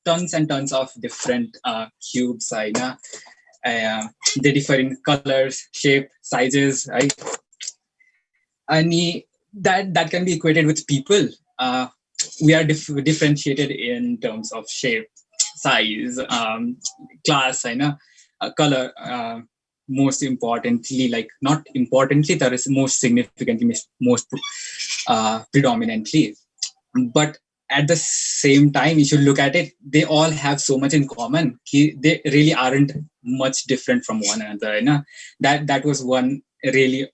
tons and tons of different cubes. They differ in colors, shape, sizes, right? And that can be equated with people. We are differentiated in terms of shape, size, class, color. Most importantly, not importantly, that is most significantly, most predominantly. But at the same time, you should look at it, they all have so much in common. They really aren't much different from one another. That was one really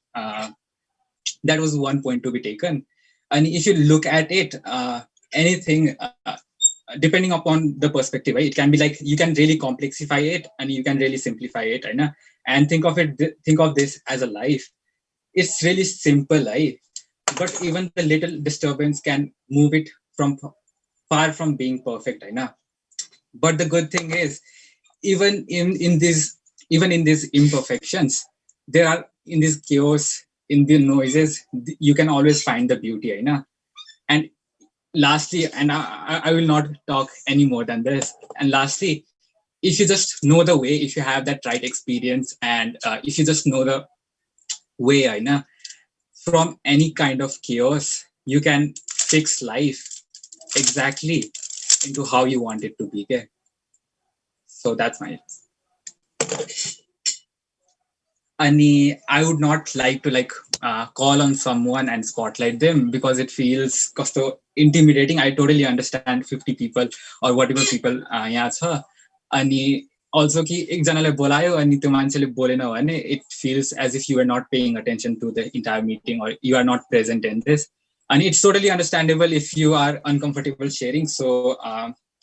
that was one point to be taken. And if you look at it, anything depending upon the perspective, right? It can be like you can really complexify it and you can really simplify it, and think of this as a life. It's really simple, right? But even the little disturbance can move it from far from being perfect, but the good thing is, even in these imperfections, there are, in this chaos, in the noises, you can always find the beauty, and lastly, and I will not talk any more than this, and lastly, if you just know the way, if you have that right experience, and if you just know the way, from any kind of chaos, you can fix life exactly into how you want it to be. Okay? So that's my. I would not like to call on someone and spotlight them because it feels so intimidating. I totally understand 50 people or whatever people यहाँ छ. अनि also कि एकजनालाई बोलायो अनि त्यो मान्छेले बोलेन भने it feels as if you are not paying attention to the entire meeting or you are not present in this. And it's totally understandable if you are uncomfortable sharing. So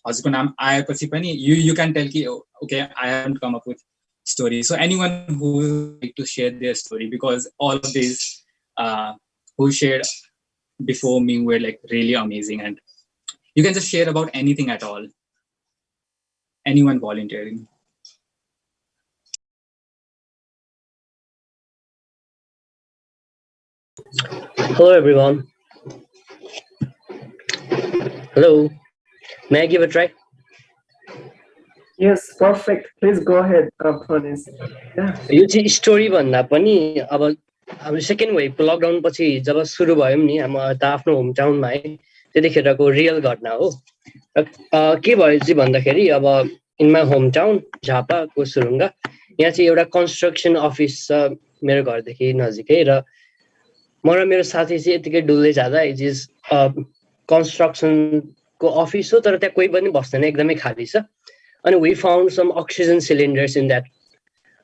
हजुरको नाम आएपछि पनि you can tell कि okay, I haven't come up with story. So anyone who would like to share their story, because all of these who shared before me were like really amazing, and you can just share about anything at all. Anyone volunteering. Hello, everyone. Hello. May I give a try? Yes, perfect. Please go ahead, Pranis. Yeah. यो चाहिँ story भन्दा पनि अब हाम्रो second wave lockdown पछि जब सुरु भयो नि हाम्रो त आफ्नो होम टाउनमा है त्यतिखेरको रियल घटना हो। के भयो चाहिँ भन्दाखेरि अब इन माई होम टाउन झापाको सुरुङ्गा यहाँ चाहिँ एउटा कन्स्ट्रक्सन अफिस छ मेरो घरदेखि नजिकै र म र मेरो साथी चाहिँ यतिकै डुल्दै जाँदा इट इज कन्स्ट्रक्सनको अफिस हो तर त्यहाँ कोही पनि बस्दैन एकदमै खाली छ अनि we found some oxygen cylinders in that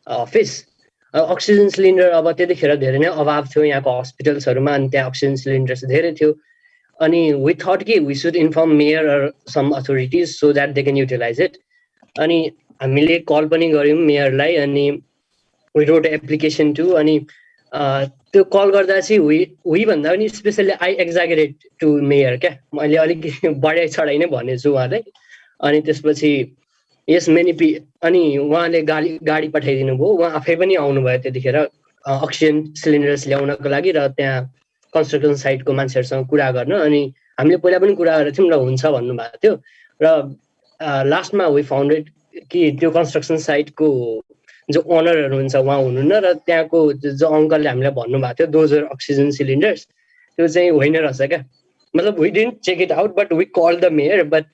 office. Oxygen cylinder अब त्यतिखेर धेरै नै अभाव थियो यहाँको हस्पिटल्सहरूमा अनि त्यहाँ अक्सिजन सिलिन्डर्स धेरै थियो अनि वी थट कि we should inform mayor or some authorities so that they can utilize it अनि हामीले कल पनि गऱ्यौँ मेयरलाई अनि वी रोट एप्लिकेसन टु अनि त्यो कल गर्दा चाहिँ वी भन्दा पनि स्पेसली आई एक्जागरेट टु मेयर क्या मैले अलिक बढाइ चढाइ नै भनेछु उहाँलाई अनि त्यसपछि यस मेनी अनि उहाँले गाडी पठाइदिनु भयो उहाँ आफै पनि आउनुभयो त्यतिखेर अक्सिजन सिलिन्डर्स ल्याउनको लागि र त्यहाँ कन्स्ट्रक्सन साइटको मान्छेहरूसँग कुरा गर्न अनि हामीले पहिला पनि कुरा गरेको थियौँ र हुन्छ भन्नुभएको थियो र लास्टमा वी फाउन्डेड कि त्यो कन्स्ट्रक्सन साइटको जो ओनरहरू हुन्छ उहाँ हुनुहुन्न र त्यहाँको जो अङ्कलले हामीलाई भन्नुभएको थियो दोज आर अक्सिजन सिलिन्डर्स त्यो चाहिँ होइन रहेछ क्या मतलब we didn't check it out but we call the mayor but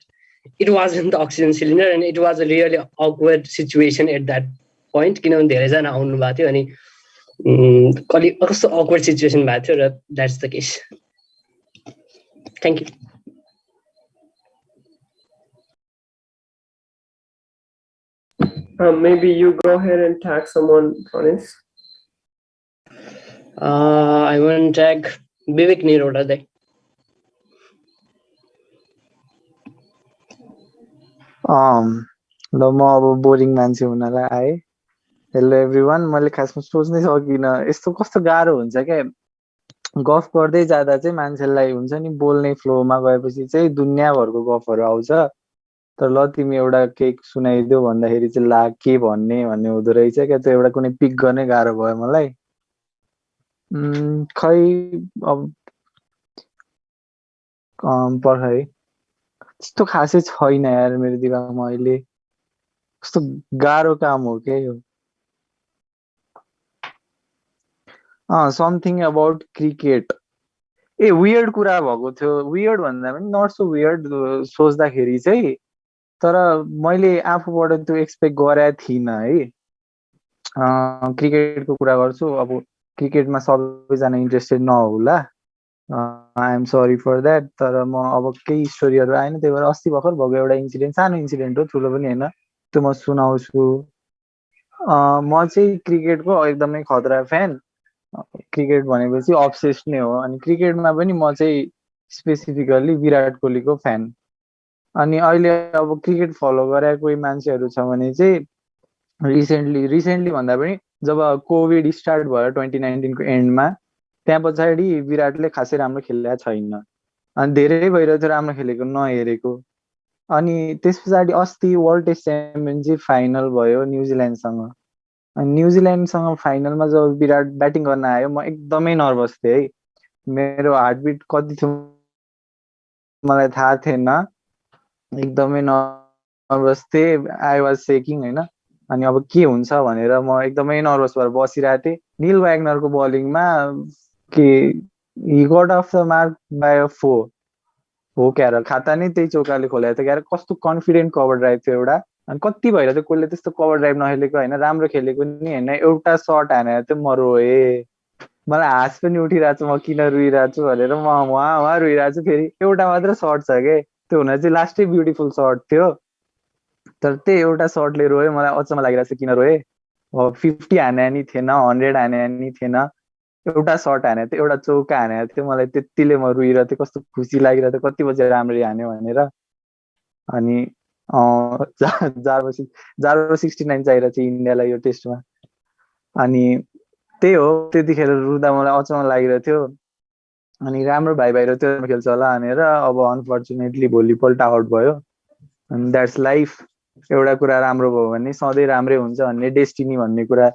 it wasn't the oxygen cylinder and it was a really awkward situation at that point किनभने धेरैजना आउनु भएको थियो अनि कस्तो awkward situation भएको थियो र that's the case. Thank you. Maybe you go ahead and tag someone, Pranis. I want to tag Vivek Nirota there. ल म अब बोरिङ मान्छे हुनलाई आएँ। हेलो एभ्रिवान, मैले खासमा सोच्नै सकिनँ यस्तो कस्तो गाह्रो हुन्छ क्या गफ गर्दै जाँदा चाहिँ मान्छेलाई हुन्छ नि बोल्ने फ्लोमा गएपछि चाहिँ दुनियाँभरको गफहरू आउँछ तर ल तिमी एउटा केही सुनाइदेऊ भन्दाखेरि चाहिँ ला के भन्ने भन्ने हुँदो रहेछ क्या त्यो एउटा कुनै पिक गर्नै गाह्रो भयो मलाई। खै अब पर्खै त्यस्तो खासै छैन यार मेरो दिमागमा अहिले कस्तो गाह्रो काम हो क्या यो। Something about cricket a weird कुरा भएको थियो वियर्ड भन्दा पनि नट सो वियर्ड सोच्दाखेरि चाहिँ तर मैले आफूबाट त्यो एक्सपेक्ट गरेको थिइनँ है। क्रिकेटको कुरा गर्छु अब क्रिकेटमा सबैजना इन्ट्रेस्टेड नहोला आई एम सरी फर द्याट तर म अब केही स्टोरीहरू आएन त्यही भएर अस्ति भर्खर भएको एउटा इन्सिडेन्ट सानो इन्सिडेन्ट हो ठुलो पनि होइन त्यो म सुनाउँछु। म चाहिँ क्रिकेटको एकदमै खतरा फ्यान क्रिकेट भनेपछि अब्सेस नै हो अनि क्रिकेटमा पनि म चाहिँ स्पेसिफिकल्ली विराट कोहलीको फ्यान अनि अहिले अब क्रिकेट फलो गरेको कोही मान्छेहरू छ भने चाहिँ रिसेन्टली भन्दा पनि जब कोभिड स्टार्ट भयो 2019को एन्डमा त्यहाँ पछाडि विराटले खासै राम्रो खेलेको छैन अनि धेरै भइरहेको थियो राम्रो खेलेको नहेरेको अनि त्यस पछाडि अस्ति वर्ल्ड टेस्ट च्याम्पियनसिप फाइनल भयो न्युजिल्यान्डसँग अनि न्युजिल्यान्डसँग फाइनलमा जब विराट ब्याटिङ गर्न आयो म एकदमै नर्भस थिएँ है मेरो हार्टबिट कति थियो मलाई थाहा थिएन एकदमै नर्भस थिएँ आई वाज सेकिङ होइन अनि अब के हुन्छ भनेर म एकदमै नर्भस भएर बसिरहेको थिएँ निल व्याग्नरको बलिङमा कि he got off the mark by a 4 हो क्यार खाता नै त्यही चौकाले खोलेको थियो क्यार कस्तो कन्फिडेन्ट कभर ड्राइभ थियो एउटा अनि कति भइरहेको थियो कोहीले त्यस्तो कभर ड्राइभ नखेलेको होइन राम्रो खेलेको नि होइन एउटा सर्ट हानेर थियो म रोएँ मलाई हाँस पनि उठिरहेको छु म किन रुइरहेको छु भनेर म उहाँ रुइरहेको छु फेरि एउटा मात्र सर्ट छ के त्यो हुन चाहिँ लास्टै ब्युटिफुल सर्ट थियो तर त्यही एउटा सर्टले रोयो मलाई अचम्म लागिरहेको छ किन रोएँ 50 हाने नि थिएन 100 हाने नि थिएन एउटा सर्ट हाने थियो एउटा चौका हाने थियो मलाई त्यतिले म रुइरहेको थिएँ कस्तो खुसी लागिरहेको थियो कति बजी राम्ररी हान्यो भनेर अनि जारो 69 चाहिरहेको छ इन्डियालाई यो टेस्टमा। अनि त्यही हो, त्यतिखेर रुँदा मलाई अचम्म लागिरहेको थियो। अनि राम्रो भाइ भाइ र त्यो खेल्छ होला भनेर अब अनफर्चुनेटली भोलिपल्ट आउट भयो। अनि द्याट्स लाइफ। एउटा कुरा राम्रो भयो भने सधैँ राम्रै हुन्छ भन्ने डेस्टिनी भन्ने कुरा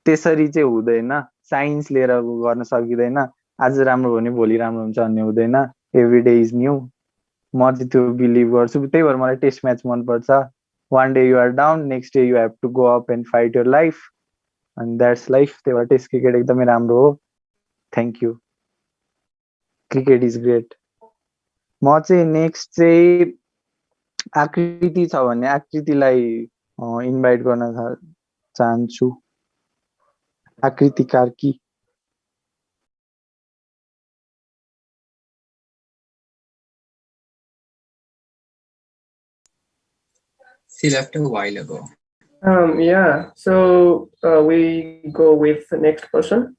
त्यसरी चाहिँ हुँदैन। साइन्स लिएर गर्न सकिँदैन। आज राम्रो भयो भने भोलि राम्रो हुन्छ भन्ने हुँदैन। Every day is new. म चाहिँ त्यो बिलिभ गर्छु। त्यही भएर मलाई टेस्ट म्याच मनपर्छ। One day you are down, next day you have to go up and fight your life. अनि द्याट्स लाइफ। त्यही भएर टेस्ट क्रिकेट एकदमै राम्रो हो। Thank you. Cricket is great. म चाहिँ नेक्स्ट चाहिँ आकृति छ भने आकृतिलाई इन्भाइट गर्न चाहन्छु। आकृति Karki. She left a while ago. Yeah, so we go with the next person.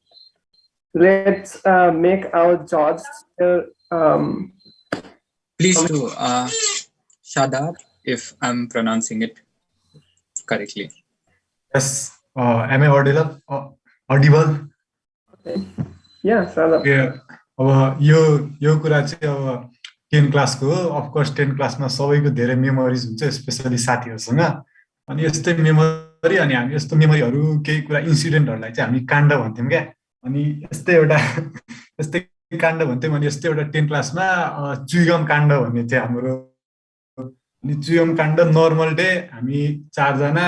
Let's make our judge. Please do Shadab, if I'm pronouncing it correctly. Yes. Am I audible? Audible? Okay. Yeah, Shadab. Yeah. अब यो कुरा चाहिँ अब 10 क्लासको हो। Of course 10 क्लासमा सबैको धेरै memories हुन्छ, स्पेसली साथीहरूसँग। अनि यस्तै मेमोरी अनि हामी यस्तो मेमोरीहरू केही कुरा इन्सिडेन्टहरूलाई चाहिँ हामी काण्ड भन्थ्यौँ क्या। अनि यस्तै काण्ड भन्थ्यौँ। अनि यस्तै एउटा 10 क्लासमा चुइगम काण्ड भन्ने थियो हाम्रो। अनि चुइगम काण्ड नर्मल डे हामी 4 जना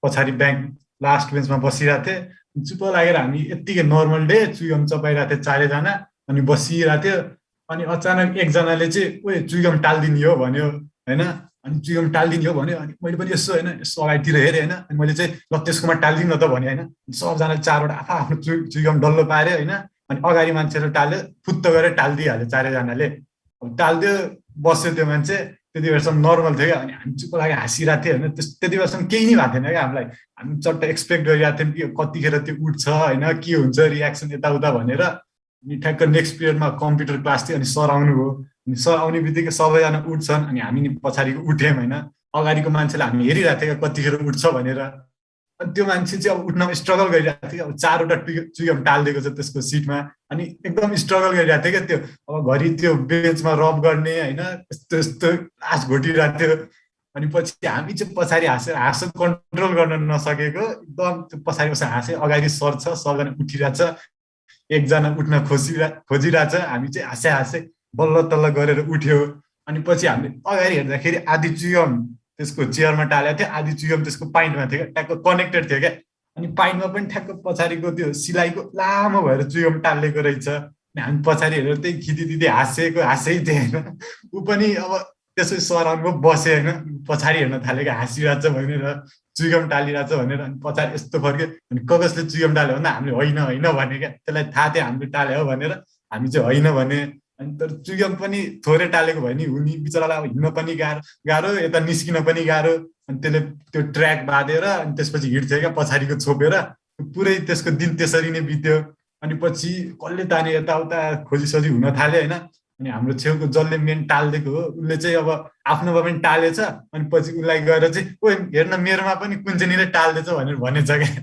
पछाडि ब्याङ्क लास्ट बेन्चमा बसिरहेको थिएँ। चुप लागेर हामी यत्तिकै नर्मल डे चुइगम चपाइरहेको थिएँ 4 जना। अनि बसिरहेको थियो। अनि अचानक एकजनाले चाहिँ ओए चुइगम टालिदिने हो भन्यो होइन। अनि चुइगम टालिदिने हो भन्यो। अनि मैले पनि यसो होइन यसो अगाडितिर हेरेँ होइन। अनि मैले चाहिँ ल त्यसकोमा टालिदिनु न त भने होइन। सबजनाले 4वटा आफ्नो चुइगम डल्लो पार्यो होइन। अनि अगाडि मान्छेले टाल्यो, फुत्त गरेर टालिदिइहाल्यो 4 जनाले। अब टालिदियो, बस्यो त्यो मान्छे। त्यति बेलासम्म नर्मल थियो क्या। अनि हामी चुप लागि हाँसिरहेको थियो होइन। त्यति बेलासम्म केही नै भएको थिएन क्या हामीलाई। हामी चट्ट एक्सपेक्ट गरिरहेको थियौँ कि कतिखेर त्यो उठ्छ होइन, के हुन्छ रियाक्सन यताउता भनेर। अनि ठ्याक्क नेक्स्ट पिरियडमा कम्प्युटर क्लास थियो। अनि सर आउनुभयो। अनि सर आउने बित्तिकै सबैजना उठ्छन्। अनि हामी पछाडिको उठ्यौँ होइन। अगाडिको मान्छेलाई हामी हेरिरहेको थियो कतिखेर उठ्छ भनेर। अनि त्यो मान्छे चाहिँ अब उठ्नमा स्ट्रगल गरिरहेको थियो। अब 4वटा चुइगम टालिदिएको छ त्यसको सिटमा। अनि एकदम स्ट्रगल गरिरहेको थियो क्या त्यो। अब घरि त्यो बेन्चमा रब गर्ने होइन, यस्तो यस्तो लास घोटिरहेको थियो। अनि पछि हामी चाहिँ पछाडि हाँसो कन्ट्रोल गर्न नसकेको एकदम त्यो पछाडि बसेर हाँसेँ। अगाडि सर छ, सबजना उठिरहेछ। एकजना उठ्न खोजिरहेछ। हामी चाहिँ हाँसे बल्ल तल्ल गरेर उठ्यो। अनि पछि हामीले अगाडि हेर्दाखेरि आधी चुइगम त्यसको चेयरमा टालेको थियो, आधी चुइगम त्यसको पाइन्टमा थियो क्या। ट्याक्क कनेक्टेड थियो क्या। अनि पाइन्टमा पनि ठ्याक्क पछाडिको त्यो सिलाइको लामो भएर चुइगम टालेको रहेछ। अनि हामी पछाडि हेरेर त्यही खिदिदिँदै हाँसै थिएँ होइन। ऊ पनि अब त्यसो सर आउनुभयो, बस्यो होइन। पछाडि हेर्न थालेको हाँसिरहेछ भनेर, चुइगम टालिरहेछ भनेर। अनि पछाडि यस्तो फर्क्यो। अनि कसले चुइगम टाल्यो भन्दा हामीले होइन होइन भने क्या। त्यसलाई थाहा थियो हामीले टाल्यो हो भनेर। हामी चाहिँ होइन भने। अनि तर चुइगम पनि थोरै टालेको भयो नि हुने बिचरालाई अब हिँड्न पनि गाह्रो, यता निस्किन पनि गाह्रो। अनि त्यसले त्यो ट्र्याक बाँधेर अनि त्यसपछि हिँड्थ्यो क्या पछाडिको छोपेर। पुरै त्यसको दिन त्यसरी नै बित्यो। अनि पछि कसले ताने यताउता खोजीसोजी हुन थाल्यो होइन। अनि हाम्रो छेउको जसले मेन टालिदिएको हो उसले चाहिँ अब आफ्नोमा पनि टालेछ। अनि पछि उसलाई गएर चाहिँ ओ हेर्न मेरोमा पनि कुन चाहिँले टालिदिएछ भनेर भनेछ क्या।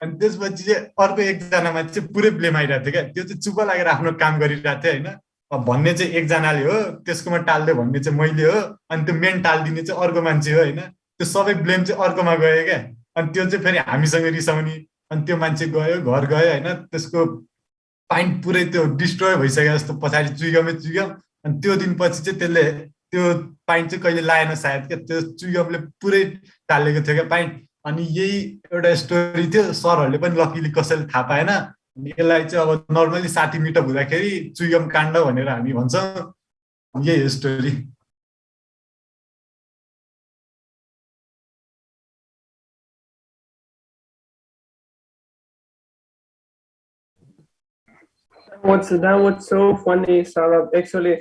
अनि त्यसपछि चाहिँ अर्को एकजनामा चाहिँ पुरै ब्लेम आइरहेको थियो क्या। त्यो चाहिँ चुप लागेर आफ्नो काम गरिरहेको थियो होइन। अब भन्ने चाहिँ एकजनाले हो, त्यसकोमा टालिदियो भन्ने चाहिँ मैले हो। अनि त्यो मेन टालिदिने चाहिँ अर्को मान्छे हो होइन। त्यो सबै ब्लेम चाहिँ अर्कोमा गयो क्या। अनि त्यो चाहिँ फेरि हामीसँग रिसाउने। अनि त्यो मान्छे गयो, घर गयो होइन। त्यसको पाइन्ट पुरै त्यो डिस्ट्रोय भइसक्यो जस्तो पछाडि चुइगमै चुइगम। अनि त्यो दिनपछि चाहिँ त्यसले त्यो पाइन्ट चाहिँ कहिले लाएन सायद क्या। त्यो चुइगमले पुरै टालेको थियो क्या पाइन्ट। अनि यही एउटा स्टोरी थियो। सरहरूले पनि लकिली कसैले थाहा पाएन। अनि यसलाई चाहिँ अब नर्मली साथी मिटअप हुँदाखेरि चुइगम काण्ड भनेर हामी भन्छौँ। यही हो story. That was so funny, Saurabh. Actually,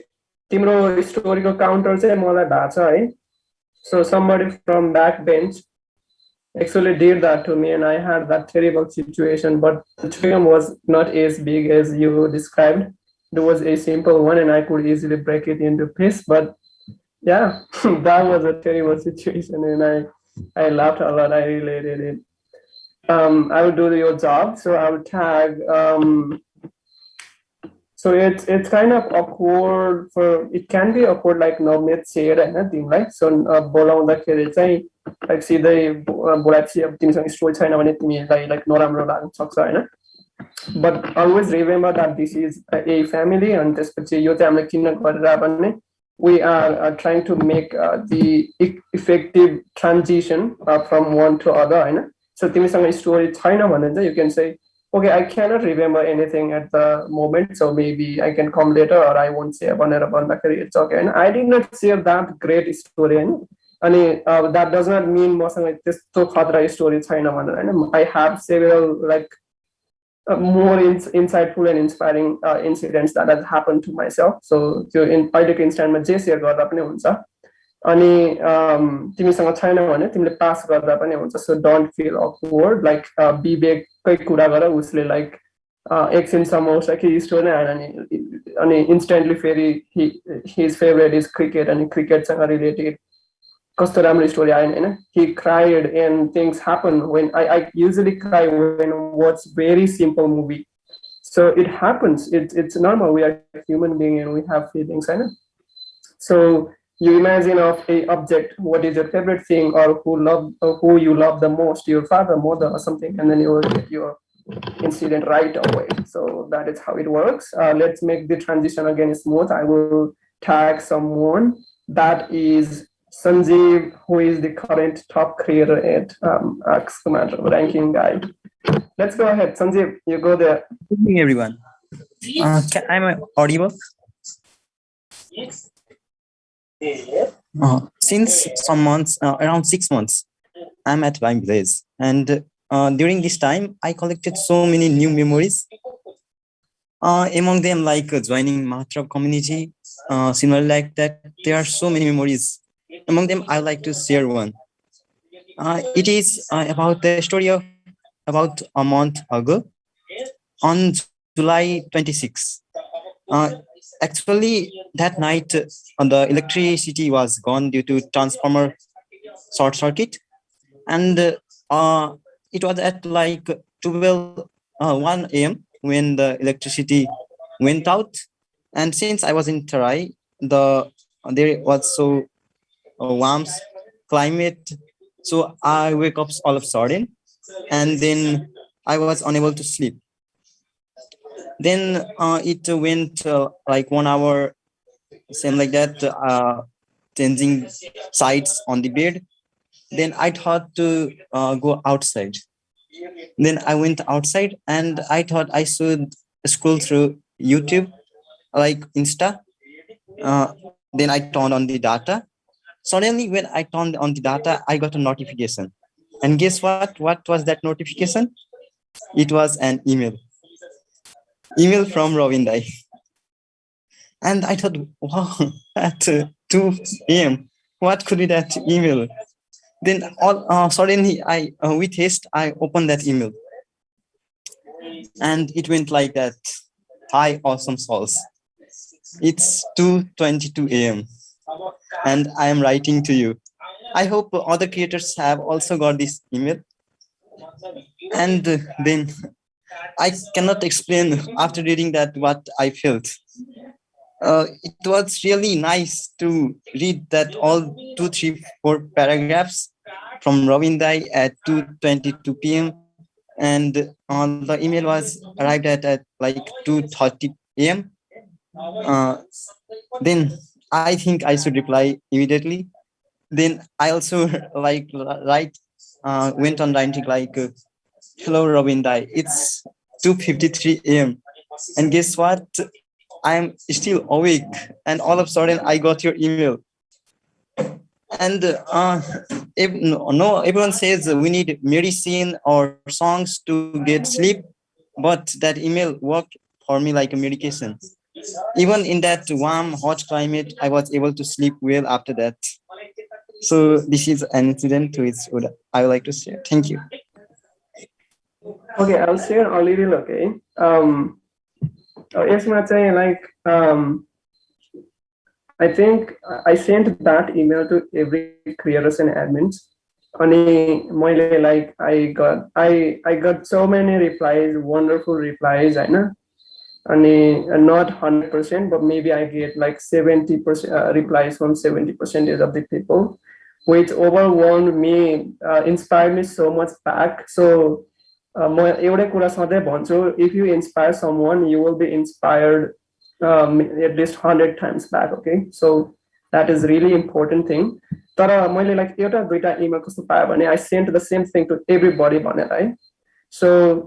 तिम्रो स्टोरीको काउन्टर चाहिँ मलाई भएको छ है. So somebody from backbench actually did that to me, and I had that terrible situation. But the chewing was not as big as you described. It was a simple one, and I could easily break it into pieces. But Yeah, that was a terrible situation, and I laughed a lot. I related it. I would do your job, so I would tag. So it's kind of awkward for it can be awkward like नवमेट share होइन तिमीलाई सो बोलाउँदाखेरि चाहिँ like सिधै बोलाएपछि अब तिमीसँग story छैन भने तिमीलाई लाइक नराम्रो लाग्न सक्छ होइन but always remember that this is a family अनि त्यसपछि यो चाहिँ हामीले किन गरेर भने we are trying to make the effective transition from one to other होइन so तिमीसँग स्टोरी छैन भने चाहिँ you can say okay I cannot remember anything at the moment so maybe I can come later or I won't say भनेर भन्दाखेरि it's okay and I did not share that great story होइन अनि that does not mean मसँग त्यस्तो खतरा story छैन भनेर होइन I have several like more insightful and inspiring incidents that has happened to myself. So in अहिलेको इन्स्ट्यान्टमा जे share गर्दा पनि हुन्छ अनि तिमीसँग छैन भने तिमीले पास गर्दा पनि हुन्छ so don't feel awkward like विवेककै कुरा गर उसले लाइक एकछिनसम्म उसलाई स्टोरी नै आएन अनि इन्स्टेन्टली फेरि हिज फेभरेट इज क्रिकेट अनि क्रिकेटसँग रिलेटेड कस्तो राम्रो स्टोरी आएन होइन he cried and things happen when I usually cry when I watch very simple movie so it happens it's normal we are human being and we have feelings होइन so you imagine of a object what is your favorite thing or who you love the most your father mother or something and then you will get your incident right away so that is how it works let's make the transition again smooth I will tag someone that is Sanjeev, who is the current top creator at Mattrab ranking guy. Let's go ahead. Sanjeev, you go there. Good evening, everyone. Am I audible? Yes. Since some months, around 6 months, I'm at my village. And during this time, I collected so many new memories. Among them, like joining Mattrab community, similar like that, there are so many memories. Among them, I like to share one. It is about the story of about a month ago on July 26. Actually, that night, the electricity was gone due to transformer short circuit. And it was at like 1 a.m. when the electricity went out. And since I was in Tarai, there was so warm climate, so I wake up all of a sudden and then I was unable to sleep. Then it went like 1 hour, same like that, changing sides on the bed. Then I thought to go outside. Then I went outside and I thought I should scroll through YouTube like Insta. Then I turned on the data. Suddenly, when I turned on the data, I got a notification. And guess what? What was that notification? It was an email. Email from Robin Dai. And I thought, wow, at 2 a.m., what could be that email? Then suddenly, with haste, I opened that email. And it went like that. Hi, awesome souls. It's 2:22 a.m. and I am writing to you. I hope other creators have also got this email. And then I cannot explain after reading that what I felt. It was really nice to read that all 2, 3, 4 paragraphs from Robin Dai at 2:22 p.m. And the email was arrived at like 2:30 a.m. Then I think I should reply immediately. Then I also went on writing like, hello Robin Dai, it's 2:53 a.m. and guess what? I'm still awake and all of a sudden I got your email. And everyone says we need medicine or songs to get sleep, but that email worked for me like a medication. Even in that warm, hot climate, I was able to sleep well after that. So this is an incident which I would like to share. Thank you. Okay, I'll share a little, okay. यसमा चाहिँ like I think I sent that email to every creators and admins. अनि मैले like I got so many replies, wonderful replies, होइन. अनि not 100%, but maybe I get like 70% replies from 70% of the people, which overwhelmed me, inspired me so much back. So म एउटै कुरा सधैँ भन्छु, if you inspire someone, you will be inspired at least 100 times back. Okay, so that is really important thing. तर मैले like एउटा दुईटा email कस्तो पाएँ भने I sent the same thing to everybody भनेर है. So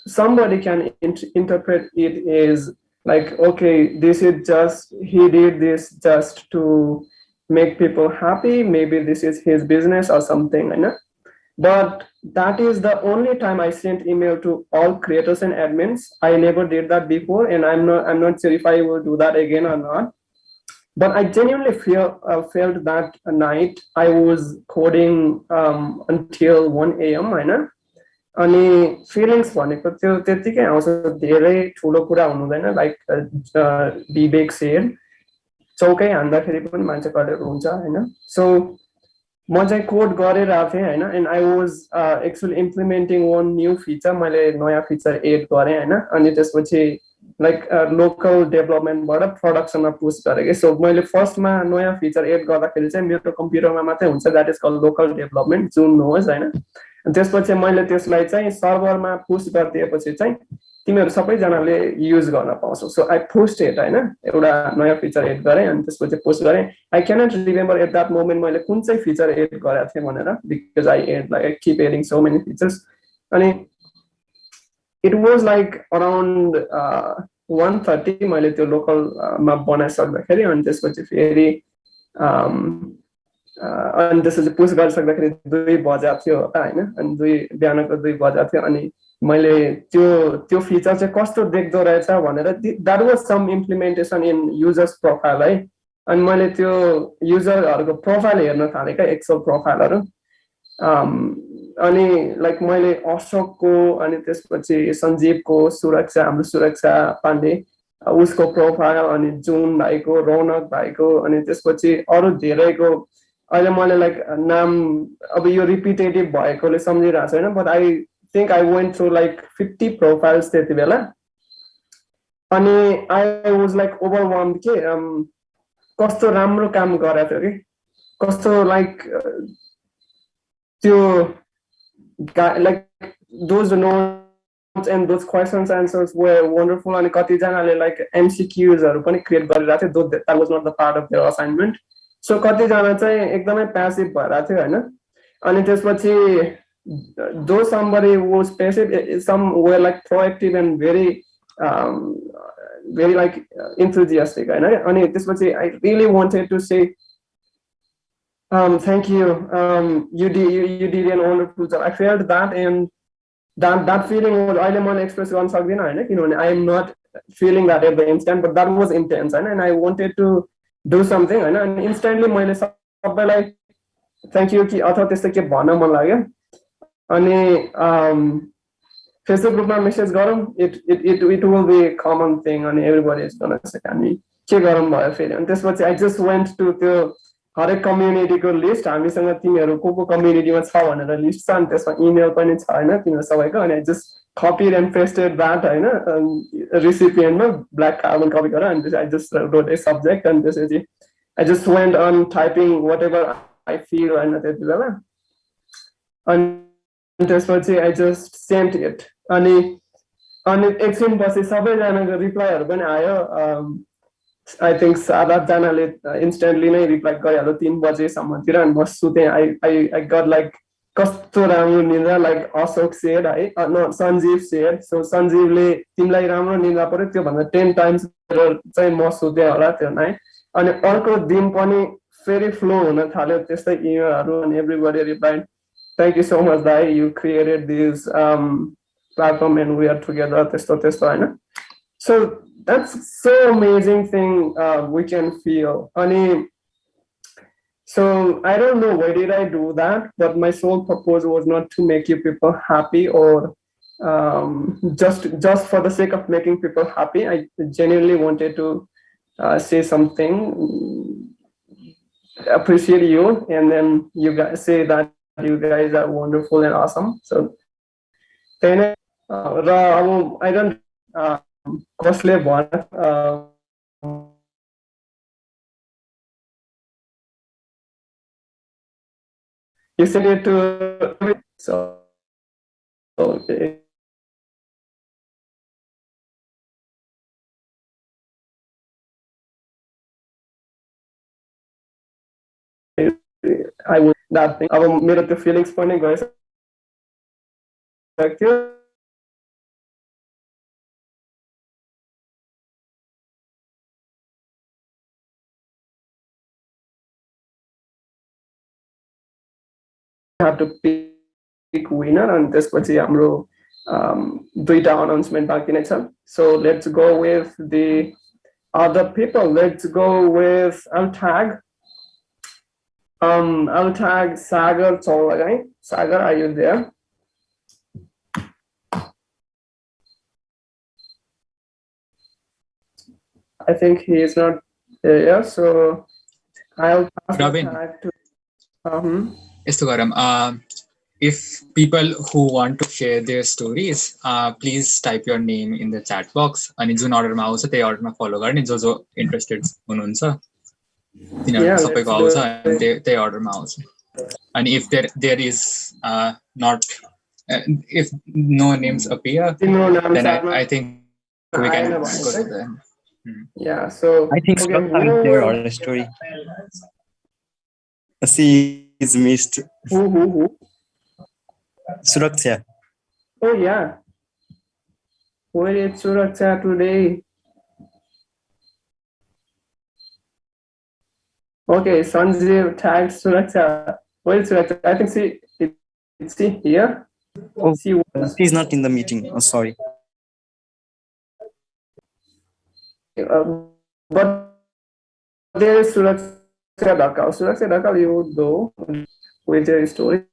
somebody can interpret it as like, okay, this is just, he did this just to make people happy, maybe this is his business or something, you know. But that is the only time I sent email to all creators and admins. I never did that before, and I'm not sure if I will do that again or not. But I genuinely felt that night I was coding until 1 a.m. होइन. अनि feelings भनेको त्यो त्यतिकै आउँछ, धेरै ठुलो कुरा हुँदैन, लाइक विवेक शेर चौकै हान्दाखेरि पनि मान्छे कलेर हुन्छ होइन. सो म चाहिँ कोड गरिरहेको थिएँ होइन, and I was actually implementing one new feature. मैले नयाँ फिचर एड गरेँ होइन, अनि त्यसपछि लाइक लोकल डेभलपमेन्टबाट प्रडक्सनमा पुस गरेँ कि. सो मैले फर्स्टमा नयाँ फिचर एड गर्दाखेरि चाहिँ मेरो कम्प्युटरमा मात्रै हुन्छ, द्याट इज कल लोकल डेभलपमेन्ट, जुन होस् होइन. त्यसपछि मैले त्यसलाई चाहिँ सर्भरमा पुस गरिदिएपछि चाहिँ तिमीहरू सबैजनाले युज गर्न पाउँछौ. सो आई पोस्ट इट होइन, एउटा नयाँ फिचर एड गरेँ अनि त्यसपछि पोस्ट गरेँ. I cannot remember at that moment मैले कुन चाहिँ फिचर एड गरेको थिएँ भनेर, because I add like keep adding so many features. अनि इट वाज लाइक अराउन्ड 1:30 मैले त्यो लोकलमा बनाइसक्दाखेरि, अनि त्यसपछि फेरि अनि त्यसपछि पुस गरिसक्दाखेरि 2 बजेको थियो होला होइन, अनि बिहानको 2 बजेको थियो. अनि मैले त्यो फिचर चाहिँ कस्तो देख्दो रहेछ भनेर, that was some implementation in users profile है. अनि मैले त्यो युजरहरूको प्रोफाइल हेर्न थालेँ क्या, एक्सेल प्रोफाइलहरू. अनि लाइक मैले अशोकको, अनि त्यसपछि सञ्जीवको, सुरक्षा, हाम्रो सुरक्षा पाण्डे उसको प्रोफाइल, अनि जुन भाइको, रौनक भाइको, अनि त्यसपछि अरू धेरैको. अहिले मैले लाइक नाम अब यो रिपिटेटिभ भएकोले सम्झिरहेको छैन, but I think I Venant through like 50 profiles त्यति बेला. अनि आई वाज लाइक ओभरवेल्म्ड के, कस्तो राम्रो काम गरेको थियो कि, कस्तो लाइक त्यो like those notes and those questions answers were wonderful. अनि कतिजनाले लाइक एमसिक्युजहरू पनि क्रिएट गरिरहेको थियो, that was not the part of their assignment. So कतिजना चाहिँ एकदमै प्यासिभ भइरहेको थियो होइन. अनि त्यसपछि दो somebody was passive, some were like proactive and very like enthusiastic, होइन. अनि त्यसपछि I really wanted to say thank you, you did an wonderful job. I felt that, and that feeling was अहिले मैले एक्सप्रेस गर्न सक्दिनँ होइन, किनभने I am not feeling that at the instant, but that was intense होइन, and I wanted to do something होइन. अनि instantly मैले सबैलाई थ्याङ्क यू कि अथवा त्यस्तो के भन्न मन लाग्यो. अनि फेसबुक ग्रुपमा मेसेज गरौँ, it will be common thing, अनि एभ्रिबडी इज गोना से हामी के गरौँ भयो फेरि. अनि त्यसपछि आई जस्ट वेन्ट टु त्यो हरेक कम्युनिटीको लिस्ट, हामीसँग तिमीहरू को कम्युनिटीमा छ भनेर लिस्ट छ, अनि त्यसमा इमेल पनि छ होइन तिमीहरू सबैको. अनि I just copied and pasted that होइन रिसिपिएन्टमा ब्ल्याक कार्बन कपी गरेर, अनि I just wrote a subject, अनि त्यसपछि I just went on typing whatever I feel होइन त्यति बेला. अनि त्यसपछि आई जस्ट सेन्ट इट. अनि एकछिनपछि सबैजनाको रिप्लाईहरू पनि आयो. आई थिङ्क 7-8जनाले इन्स्टेन्टली नै रिप्लाई गरिहाल्यो 3 बजेसम्मतिर. अनि म सुतेँ. आई गट लाइक कस्तो राम्रो निन्द्रा, लाइक अशोक सेड है, सञ्जीव सेड. सो सञ्जीवले तिमीलाई राम्रो निन्द्रा पऱ्यो, त्योभन्दा 10 टाइम्स चाहिँ म सुतेँ होला त्यो नाइट. अनि अर्को दिन पनि फेरि फ्लो हुन थाल्यो त्यस्तै इमेलहरू, अनि everybody replied thank you so much दाइ, you created this platform and we are together, त्यस्तो होइन. So that's so amazing thing we can feel. अनि so I don't know why did I do that, but my sole purpose was not to make you people happy or just for the sake of making people happy. I genuinely wanted to say something, appreciate you, and then you guys say that you guys are wonderful and awesome. So then I don't कसले you send it to so I would that thing अब मेरो त्यो feelings पनि गइसकेको थियो have to pick winner and त्यसपछि हाम्रो दुईटा अनाउन्समेन्ट बाँकी नै छ so let's go with the other people. Let's go with I'll tag Sagar Cholagai. Sagar, are you there? I think he is not there, so I'll pass the tag to यस्तो गरौँ if people who want to share their stories please type your name in the chat box अनि जुन अर्डरमा आउँछ त्यही अर्डरमा फलो गर्ने जो जो इन्ट्रेस्टेड हुनुहुन्छ तिनीहरुको सबैको आउँछ अनि त्यही अर्डरमा आउँछ अनि if there is not if no names appear then I think we can go to the yeah so I think Suraksha is there or a story she is missed who Suraksha oh yeah where is Suraksha today okay Sanjeev tagged Suraksha where is Suraksha I think is she here oh she's not in the meeting oh sorry but there is Suraksha Dhakal you would go with your story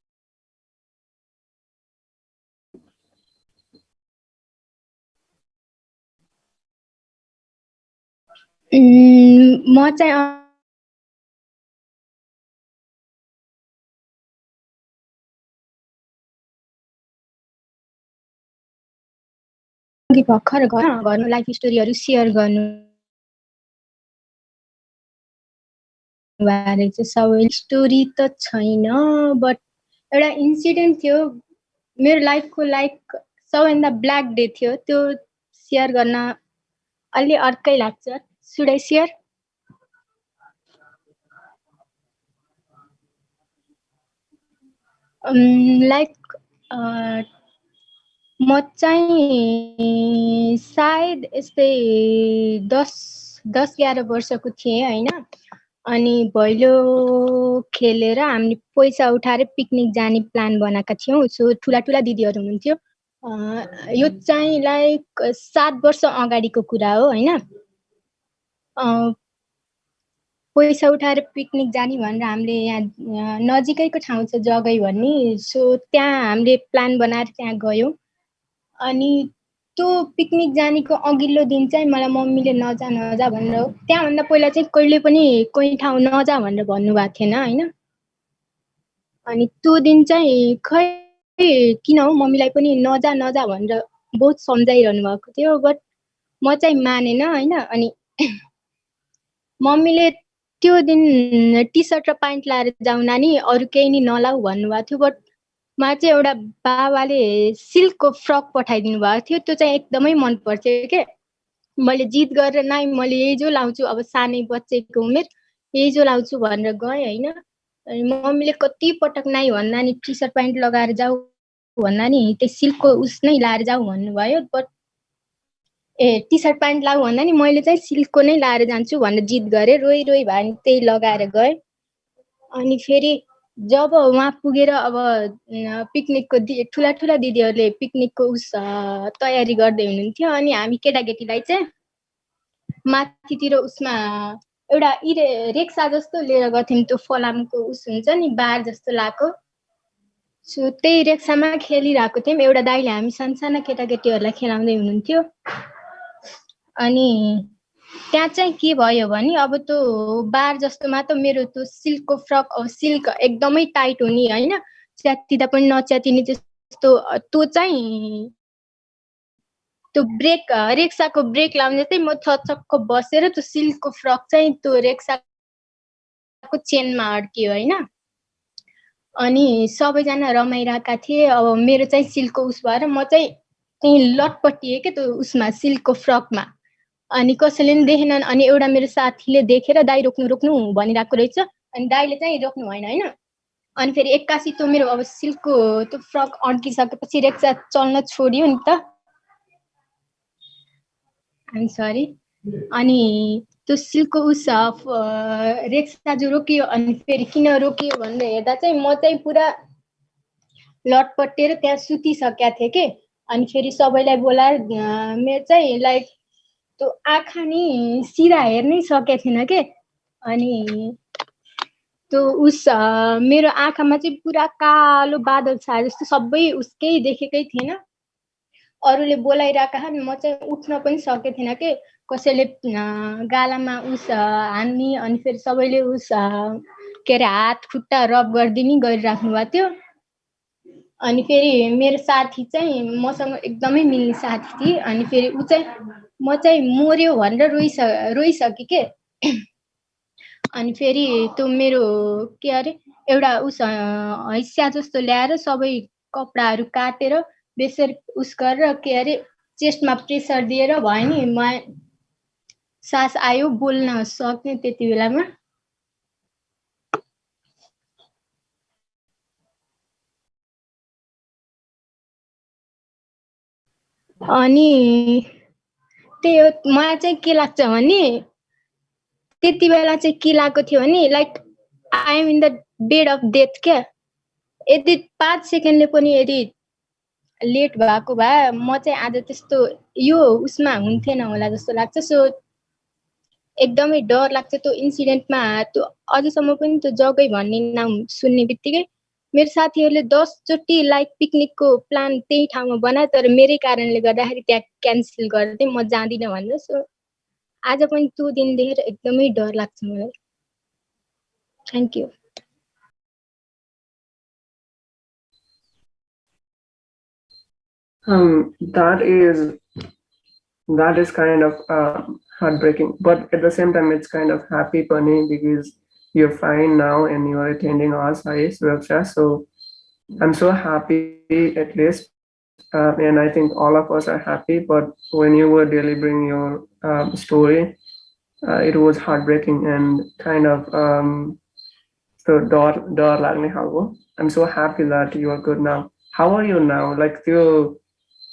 म चाहिँ भर्खर घरमा life स्टोरीहरु share गर्नु बारे चाहिँ सबै story त छैन बट एउटा इन्सिडेन्ट थियो मेरो लाइफको लाइक सबैभन्दा ब्ल्याक डे थियो त्यो शेयर गर्न अलि अर्कै लाग्छ शुड आई शेयर लाइक म चाहिँ सायद यस्तै 10-11 वर्षको थिएँ हैन अनि भैलो खेलेर हामीले पैसा उठाएर पिकनिक जाने प्लान बनाएका थियौं सो ठुला ठुला दिदीहरु हुनुहुन्थ्यो यो चाहिँ लाइक 7 वर्ष अगाडिको कुरा हो हैन पैसा उठाएर पिकनिक जाने भनेर हामीले यहाँ नजिकैको ठाउँ छ जगै भन्ने सो त्यहाँ हामीले प्लान बनाएर त्यहाँ गयौं अनि त्यो पिकनिक जानेको अघिल्लो दिन चाहिँ मलाई मम्मीले नजा भनेर त्यहाँ भन्दा पहिला चाहिँ कहिले पनि कुनै ठाउँ नजा भनेर भन्नुभएको थिएन हैन अनि त्यो दिन चाहिँ खै किन हो मम्मीलाई पनि नजा भनेर बहुत सम्झाइरहनु भएको थियो बट म चाहिँ मानेन हैन अनि मम्मीले त्यो दिन टी-शर्ट र प्यान्ट लाएर जाऊ नानी अरु केही नि नलाऊ भन्नुभएको थियो बट मा चाहिँ एउटा बाबाले सिल्कको फ्रक पठाइदिनु भएको थियो त्यो चाहिँ एकदमै मन पर्थ्यो के मैले जिद गरेर नाइ मैले यही जो लाउँछु अब सानै बच्चेको उमेर यही जो लाउँछु भनेर गए हैन अनि मम्मीले कति पटक नाइ भन्दा नि टी-शर्ट प्यान्ट लगाएर जाऊ भन्दा नि त्यो सिल्कको उस नै लाएर जाऊ भन्नुभयो बट टी-शर्ट प्यान्ट लाऊ भन्दा नि मैले चाहिँ सिल्कको नै लाएर जान्छु भनेर जिद गरे रोइ भए नि त्यही लगाएर गए अनि फेरि जब वहाँ पुगेर अब पिकनिकको ठुला ठुला दिदीहरुले पिकनिकको उस तयारी गर्दै हुनुहुन्थ्यो अनि हामी केटाकेटीलाई चाहिँ माथितिर उसमा एउटा रेक्सा जस्तो लिएर गथ्यौं त्यो फलामको उस हुन्छ नि बार जस्तो लाको सो त्यही रेक्सामा खेलिरहेको थियौं एउटा दाइले हामी सानसाना केटाकेटीहरुलाई खेलाउँदै हुनुहुन्थ्यो अनि त्यहाँ चाहिँ के भयो भने अब त्यो बार जस्तोमा त मेरो त्यो सिल्कको फ्रक अब सिल्क एकदमै टाइट हुने होइन च्यातिँदा पनि नच्यातिने त्यस्तो त्यो चाहिँ त्यो ब्रेक रेक्साको ब्रेक लाउने चाहिँ म छचक्क बसेर त्यो सिल्कको फ्रक चाहिँ त्यो रेक्साको चेनमा अड्कियो होइन अनि सबैजना रमाइरहेका थिए अब मेरो चाहिँ सिल्कको उस भएर म चाहिँ त्यही लटपटिएँ के त्यो उसमा सिल्कको फ्रकमा अनि कसैले पनि देखेनन् अनि एउटा मेरो साथीले देखेर दाइ रोक्नु रोक्नु भनिरहेको रहेछ अनि दाइले चाहिँ रोक्नु भएन होइन अनि फेरि एक्कासी त्यो मेरो अब सिल्कको त्यो फ्रक अड्किसकेपछि रेक्सा चल्न छोड्यो नि त आइम सरी अनि त्यो सिल्कको उस रेक्सा जो रोकियो अनि फेरि किन रोकियो भनेर हेर्दा चाहिँ म चाहिँ पुरा लटपटेर त्यहाँ सुतिसकेका थिएँ के अनि फेरि सबैलाई बोलाएर मेरो चाहिँ लाइक त्यो आँखा नि सिधा हेर्नै सकेको थिएन के अनि त्यो उस मेरो आँखामा चाहिँ पुरा कालो बादल छाए जस्तो सबै उसकै देखेकै थिएन अरूले बोलाइरहेका छन् म चाहिँ उठ्न पनि सकेको थिएन के कसैले गालामा उस हान्ने अनि फेरि सबैले उस के अरे हात खुट्टा रब गरिदिने गरिराख्नु भएको थियो अनि फेरि मेरो साथी चाहिँ मसँग एकदमै मिल्ने साथी थिए अनि फेरि ऊ चाहिँ म चाहिँ मर्यो भनेर रोइसकेँ के अनि फेरि त्यो मेरो के अरे एउटा उस हैसिया जस्तो ल्याएर सबै कपडाहरू काटेर बेसर उस गरेर के अरे चेस्टमा प्रेसर दिएर भयो नि म सास आयो बोल्न सक्ने त्यति बेलामा अनि त्यही हो मलाई चाहिँ के लाग्छ भने त्यति बेला चाहिँ के लागेको थियो भने like I am in the bed of death क्या यदि 5 सेकेन्डले पनि यदि लेट भएको भए म चाहिँ आज त्यस्तो यो उसमा हुन्थेन होला जस्तो लाग्छ सो एकदमै डर लाग्छ त्यो इन्सिडेन्टमा त्यो अझसम्म पनि त्यो जग्गै भन्ने नाम सुन्ने बित्तिकै मेरो साथीहरूले 10 चोटि लाइक पिकनिकको प्लान त्यही ठाउँमा बनाए तर मेरै कारणले गर्दाखेरि त्यहाँ क्यान्सल गरिदिएँ म जाँदिनँ भनेर सो आज पनि त्यो दिन देखेर एकदमै डर लाग्छ मलाई thank you that is kind of heartbreaking, but at the same time it's kind of happy funny because you're fine now and you are attending us, Suraksha. So I'm so happy at least, and I think all of us are happy. But when you were delivering your story, it was heartbreaking and kind of so door लाग्ने खालको. I'm so happy that you are good now. How are you now? Like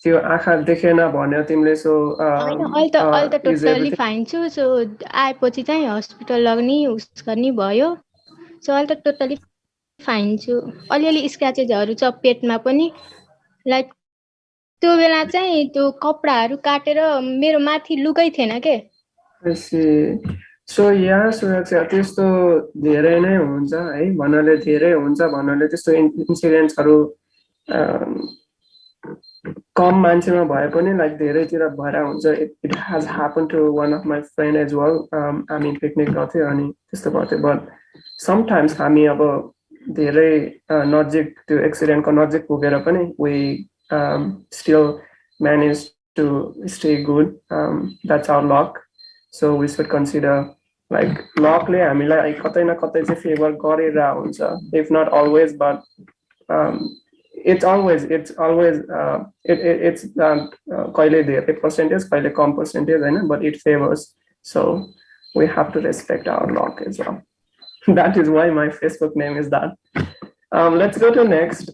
त्यो आँखा देखेन भन्यो तिमीले सो अहिले त totally fine छु सो आएपछि चाहिँ हस्पिटल लग्ने उस गर्ने भयो सो अहिले त टोटली फाइन छु अलिअलि स्क्र्याचेसहरू छ पेटमा पनि लाइक त्यो बेला चाहिँ त्यो कपडाहरू काटेर मेरो माथि लुकै थिएन के सो यहाँ सुरक्षा त्यस्तो धेरै नै हुन्छ है भन्नाले धेरै हुन्छ भन्नाले त्यस्तो इन्सिडेन्ट्सहरू कम मान्छेमा भए पनि लाइक धेरैतिर भएर हुन्छ it has happen to one of my friend as well हामी पिकनिक गर्थ्यौँ अनि त्यस्तो गर्थ्यो बट समटाइम्स हामी अब धेरै नजिक त्यो एक्सिडेन्टको नजिक पुगेर पनि we still manage to stay good that's our luck so we should consider like लकले हामीलाई कतै न कतै चाहिँ फेभर गरेर हुन्छ if not always but it's always kaile धेरै percentage kaile कम percentage हैन but it favors so we have to respect our luck as well. That is why my Facebook name is that. Let's go to next.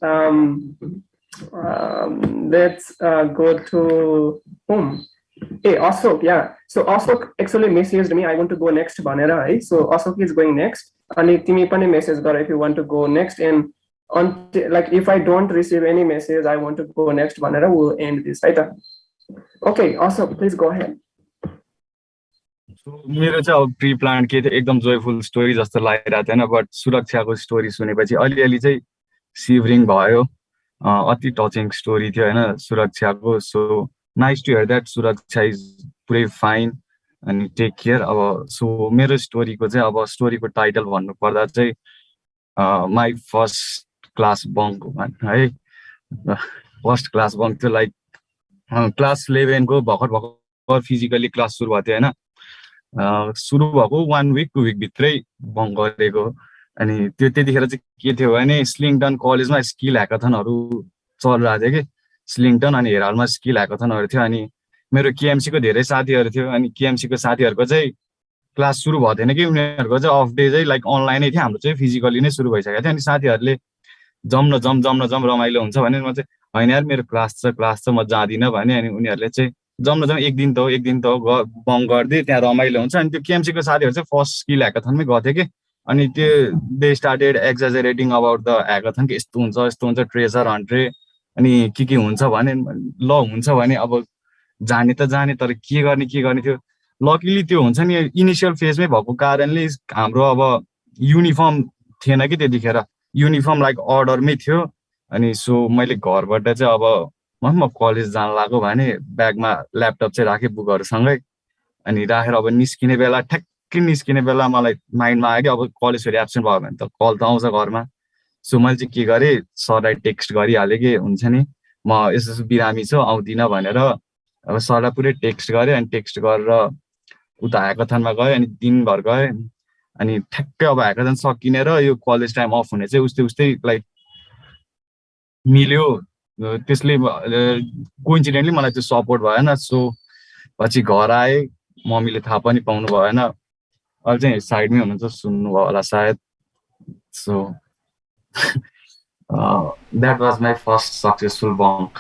Let's go to whom? Hey, Ashok, yeah. So Ashok actually messaged me, I want to go next Banera, right? So Ashok is going next. And timi pani message gara if you want to go next. And until, like, if I don't receive any message, I want to go next Banera, we'll end this, right? Okay, Ashok, please go ahead. मेरो चाहिँ अब pre plan के थियो एकदम joyful story जस्तो लागिरहेको थिएन but सुरक्षाको स्टोरी सुनेपछि अलिअलि चाहिँ सिभरिङ भयो अति टचिङ स्टोरी थियो हैन सुरक्षाको so nice to hear that Suraksha is पुरै फाइन अनि टेक केयर। अब सो मेरो स्टोरीको चाहिँ अब स्टोरीको टाइटल भन्नुपर्दा चाहिँ माई फर्स्ट क्लास बङ्क है। फर्स्ट क्लास बङ्क थियो लाइक क्लास 11 को भर्खर फिजिकली क्लास सुरु भएको थियो होइन। सुरु भएको 1 विक 2 विकभित्रै बङ्क गरेको। अनि त्यो त्यतिखेर चाहिँ के थियो भने स्लिङटन कलेजमा स्किल ह्याकाथनहरू चलिरहेको थियो कि स्लिङटन अनि हेराल्डमा स्किल ह्याकाथनहरू थियो। अनि मेरो केएमसीको धेरै साथीहरू थियो। अनि केएमसीको साथीहरूको चाहिँ क्लास सुरु भएको थिएन कि उनीहरूको चाहिँ अफ डे चाहिँ लाइक अनलाइनै थियो, हाम्रो चाहिँ फिजिकली नै सुरु भइसकेको थियो। अनि साथीहरूले जम रमाइलो हुन्छ भने म चाहिँ होइन यार मेरो क्लास छ म जाँदिनँ भने। अनि उनीहरूले चाहिँ जम एक दिन त हो बङ्क गरिदिए त्यहाँ रमाइलो हुन्छ। अनि त्यो केएमसीको साथीहरू चाहिँ फर्स्ट स्किल ह्याकाथनमै गएको थियो कि। अनि त्यो they started एक्जाजरेटिङ about the hackathon कि यस्तो हुन्छ ट्रेजर हन्ट्रे अनि के हुन्छ भने ल हुन्छ भने अब जाने त जाने, तर के गर्ने थियो। लकिली त्यो हुन्छ नि इनिसियल फेजमै भएको कारणले हाम्रो अब युनिफर्म थिएन कि त्यतिखेर, युनिफर्म लाइक अर्डरमै थियो। अनि सो मैले घरबाट चाहिँ अब म कलेज जान लाग्यो भने ब्यागमा ल्यापटप चाहिँ राखेँ बुकहरूसँगै। अनि राखेर अब निस्किने बेला मलाई माइन्डमा आयो कि अब कलेज फेरि एब्सेन्ट भयो भने त कल त आउँछ घरमा। सो मैले चाहिँ के गरेँ सरलाई टेक्स्ट गरिहालेँ कि हुन्छ नि म यसो बिरामी छु आउँदिनँ भनेर। अब सरलाई पुरै टेक्स्ट गरेँ। अनि टेक्स्ट गरेर उता ह्याकाथनमा गएँ। अनि दिनभर गएँ। अनि ठ्याक्कै अब ह्याकाथन सकिने र यो कलेज टाइम अफ हुने चाहिँ उस्तै लाइक मिल्यो। त्यसले कोइन्सिडेन्टली मलाई त्यो सपोर्ट भएन। सो पछि घर आएँ, मम्मीले थाहा पनि पाउनु भएन। अहिले चाहिँ साइडमै हुनुहुन्छ सुन्नुभयो होला सायद। So that was my first successful bunk.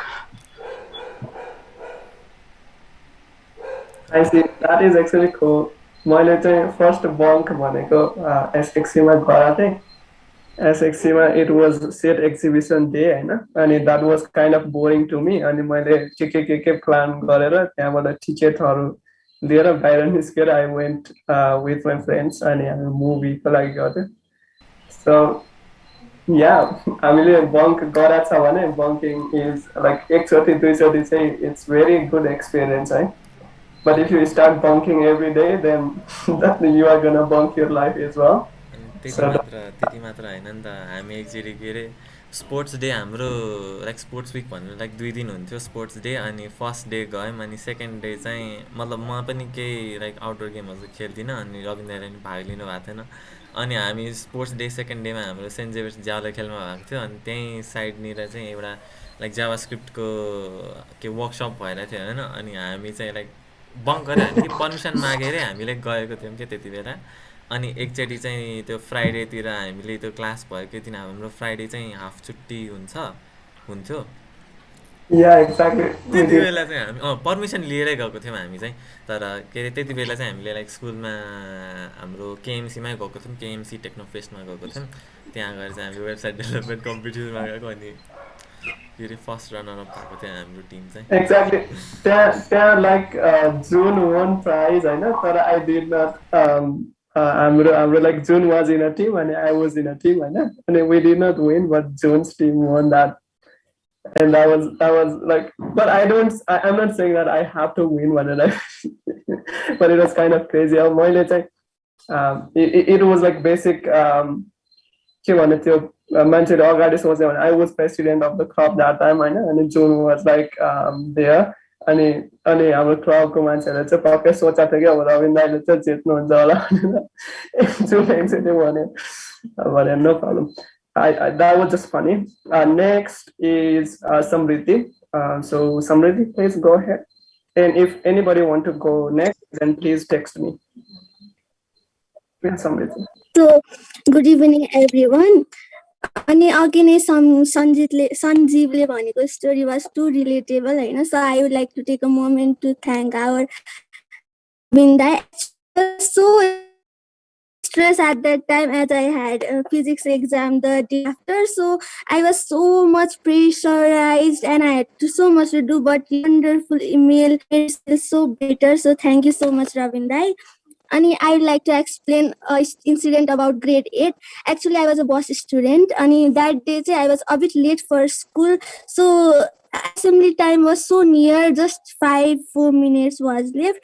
I see. That is actually cool. मैले चाहिँ फर्स्ट बङ्क भनेको एसएक्सीमा गएको थिएँ। एसएक्सीमा it was set exhibition day होइन। अनि that was kind of boring to me. अनि मैले के प्लान गरेर त्यहाँबाट टिकटहरू लिएर बाहिर निस्केर आई वेन्ट विथ माई फ्रेन्ड्स। अनि हामी मुभीको लागि गएको थियौँ। सो या हामीले बङ्क गरेको छ भने बङ्किङ इज लाइक एकचोटि दुईचोटि चाहिँ इट्स भेरी गुड एक्सपिरियन्स है। But if you start bunking every day, then you are gonna bunk your life as well. त्यति मात्र होइन नि त। हामी एकचोटि के अरे स्पोर्ट्स डे हाम्रो लाइक स्पोर्ट्स विक भनेर लाइक 2 दिन हुन्थ्यो स्पोर्ट्स डे। अनि फर्स्ट डे गयौँ। अनि सेकेन्ड डे चाहिँ मतलब म पनि केही लाइक आउटडोर गेमहरू चाहिँ खेल्दिनँ। अनि रविन्द्रले पनि भाग लिनु भएको थिएन। अनि हामी स्पोर्ट्स डे सेकेन्ड डेमा हाम्रो सेन्ट जेभियर्स ज्यालो खेलमा भएको थियो। अनि त्यहीँ साइडनिर चाहिँ एउटा लाइक जावा स्क्रिप्टको के वर्कसप भइरहेको थियो होइन। अनि हामी चाहिँ लाइक बङ्क गरेर हामी पर्मिसन मागेरै हामीले गएको थियौँ क्या त्यति बेला। अनि एकचोटि चाहिँ त्यो फ्राइडेतिर हामीले त्यो क्लास भएको दिन हाम्रो फ्राइडे चाहिँ हाफ छुट्टी हुन्थ्यो। त्यति बेला चाहिँ हामी पर्मिसन लिएरै गएको थियौँ हामी चाहिँ। तर के अरे त्यति बेला चाहिँ हामीले लाइक स्कुलमा हाम्रो केएमसीमै गएको थियौँ, केएमसी टेक्नोफेस्टमा गएको थियौँ। त्यहाँ गएर चाहिँ हामीले वेबसाइट डेभलपमेन्ट कम्पिटिसनमा गएको। अनि के अरे फर्स्ट रनर अप भएको थियो हाम्रो टिम चाहिँ। एक्ज्याक्टली त्यहाँ लाइक जुन वान प्राइज होइन। तर आई डिड नट हाम्रो लाइक जुन वाज इन अ टिम अनि I was in a team होइन। अनि we did not win but जुन्स team won that. And that was like, but I'm not saying that I have to win one and but it was kind of crazy. मैले चाहिँ it was like basic के भन्ने त्यो मान्छेले अगाडि सोच्यो भने I was president of the club that time होइन। अनि जुन वाज लाइक देयर। अनि हाम्रो क्लबको मान्छेहरूले चाहिँ पक्कै सोचेको थियो कि अब रविन्द्र दाइले चाहिँ जित्नुहुन्छ होला भनेर। जुन एकचोटि भने no problem. That was just funny. Next is Samriti. So Samriti, please go ahead. And if anybody want to go next, then please text me. Yeah, Samriti. So good evening everyone. अनि अघि नै सञ्जीवले भनेको story was too relatable होइन। So I would like to take a moment to thank our Binda. So stress at that time as I had a physics exam the day after. So I was so much pressurized and I had so much to do, but wonderful email, it's so better. So thank you so much Ravindai. And I would like to explain an incident about grade 8. Actually I was a boss student and that day I was a bit late for school. So assembly time was so near, just 5-4 minutes was left.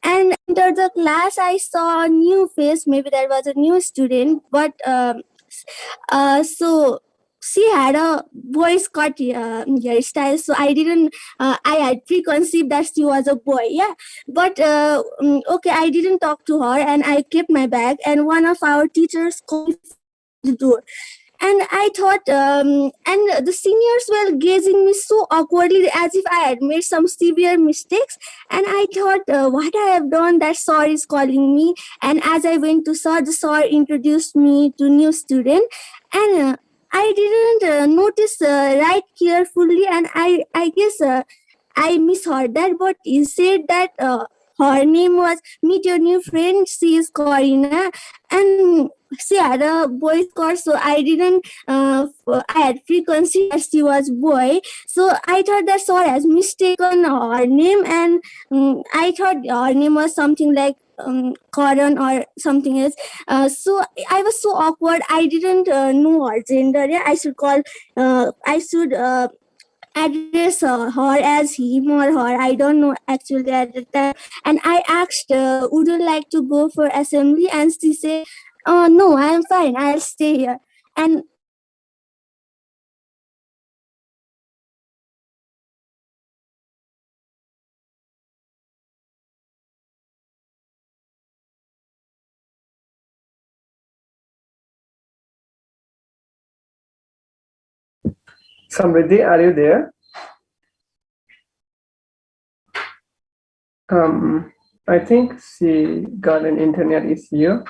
And enter the class, I saw a new face. Maybe that was a new student, but so she had a boy's cut hairstyle, so I didn't. I had preconceived that she was a boy. Yeah, but okay, I didn't talk to her, and I kept my bag. And one of our teachers called the door. And I thought, and the seniors were gazing me so awkwardly as if I had made some severe mistakes. And I thought, what I have done, that sir is calling me. And as I went to sir, the sir introduced me to new student. And I didn't notice right carefully. And I guess I misheard that, but he said that her name was Meet Your New Friend. She is Corina, and she had a boy's cut, so I didn't. I had preconceived that she was boy, so I thought that sir has mistaken her name, and I thought her name was something like Karan or something else. So I was so awkward. I didn't know her gender. Yeah, I should call. I should. Address her as him or her. I don't know actually at the time. And I asked, would you like to go for assembly? And she said, oh, no, I'm fine. I'll stay here. And Samriddhi, are you there? I think she got an internet issue.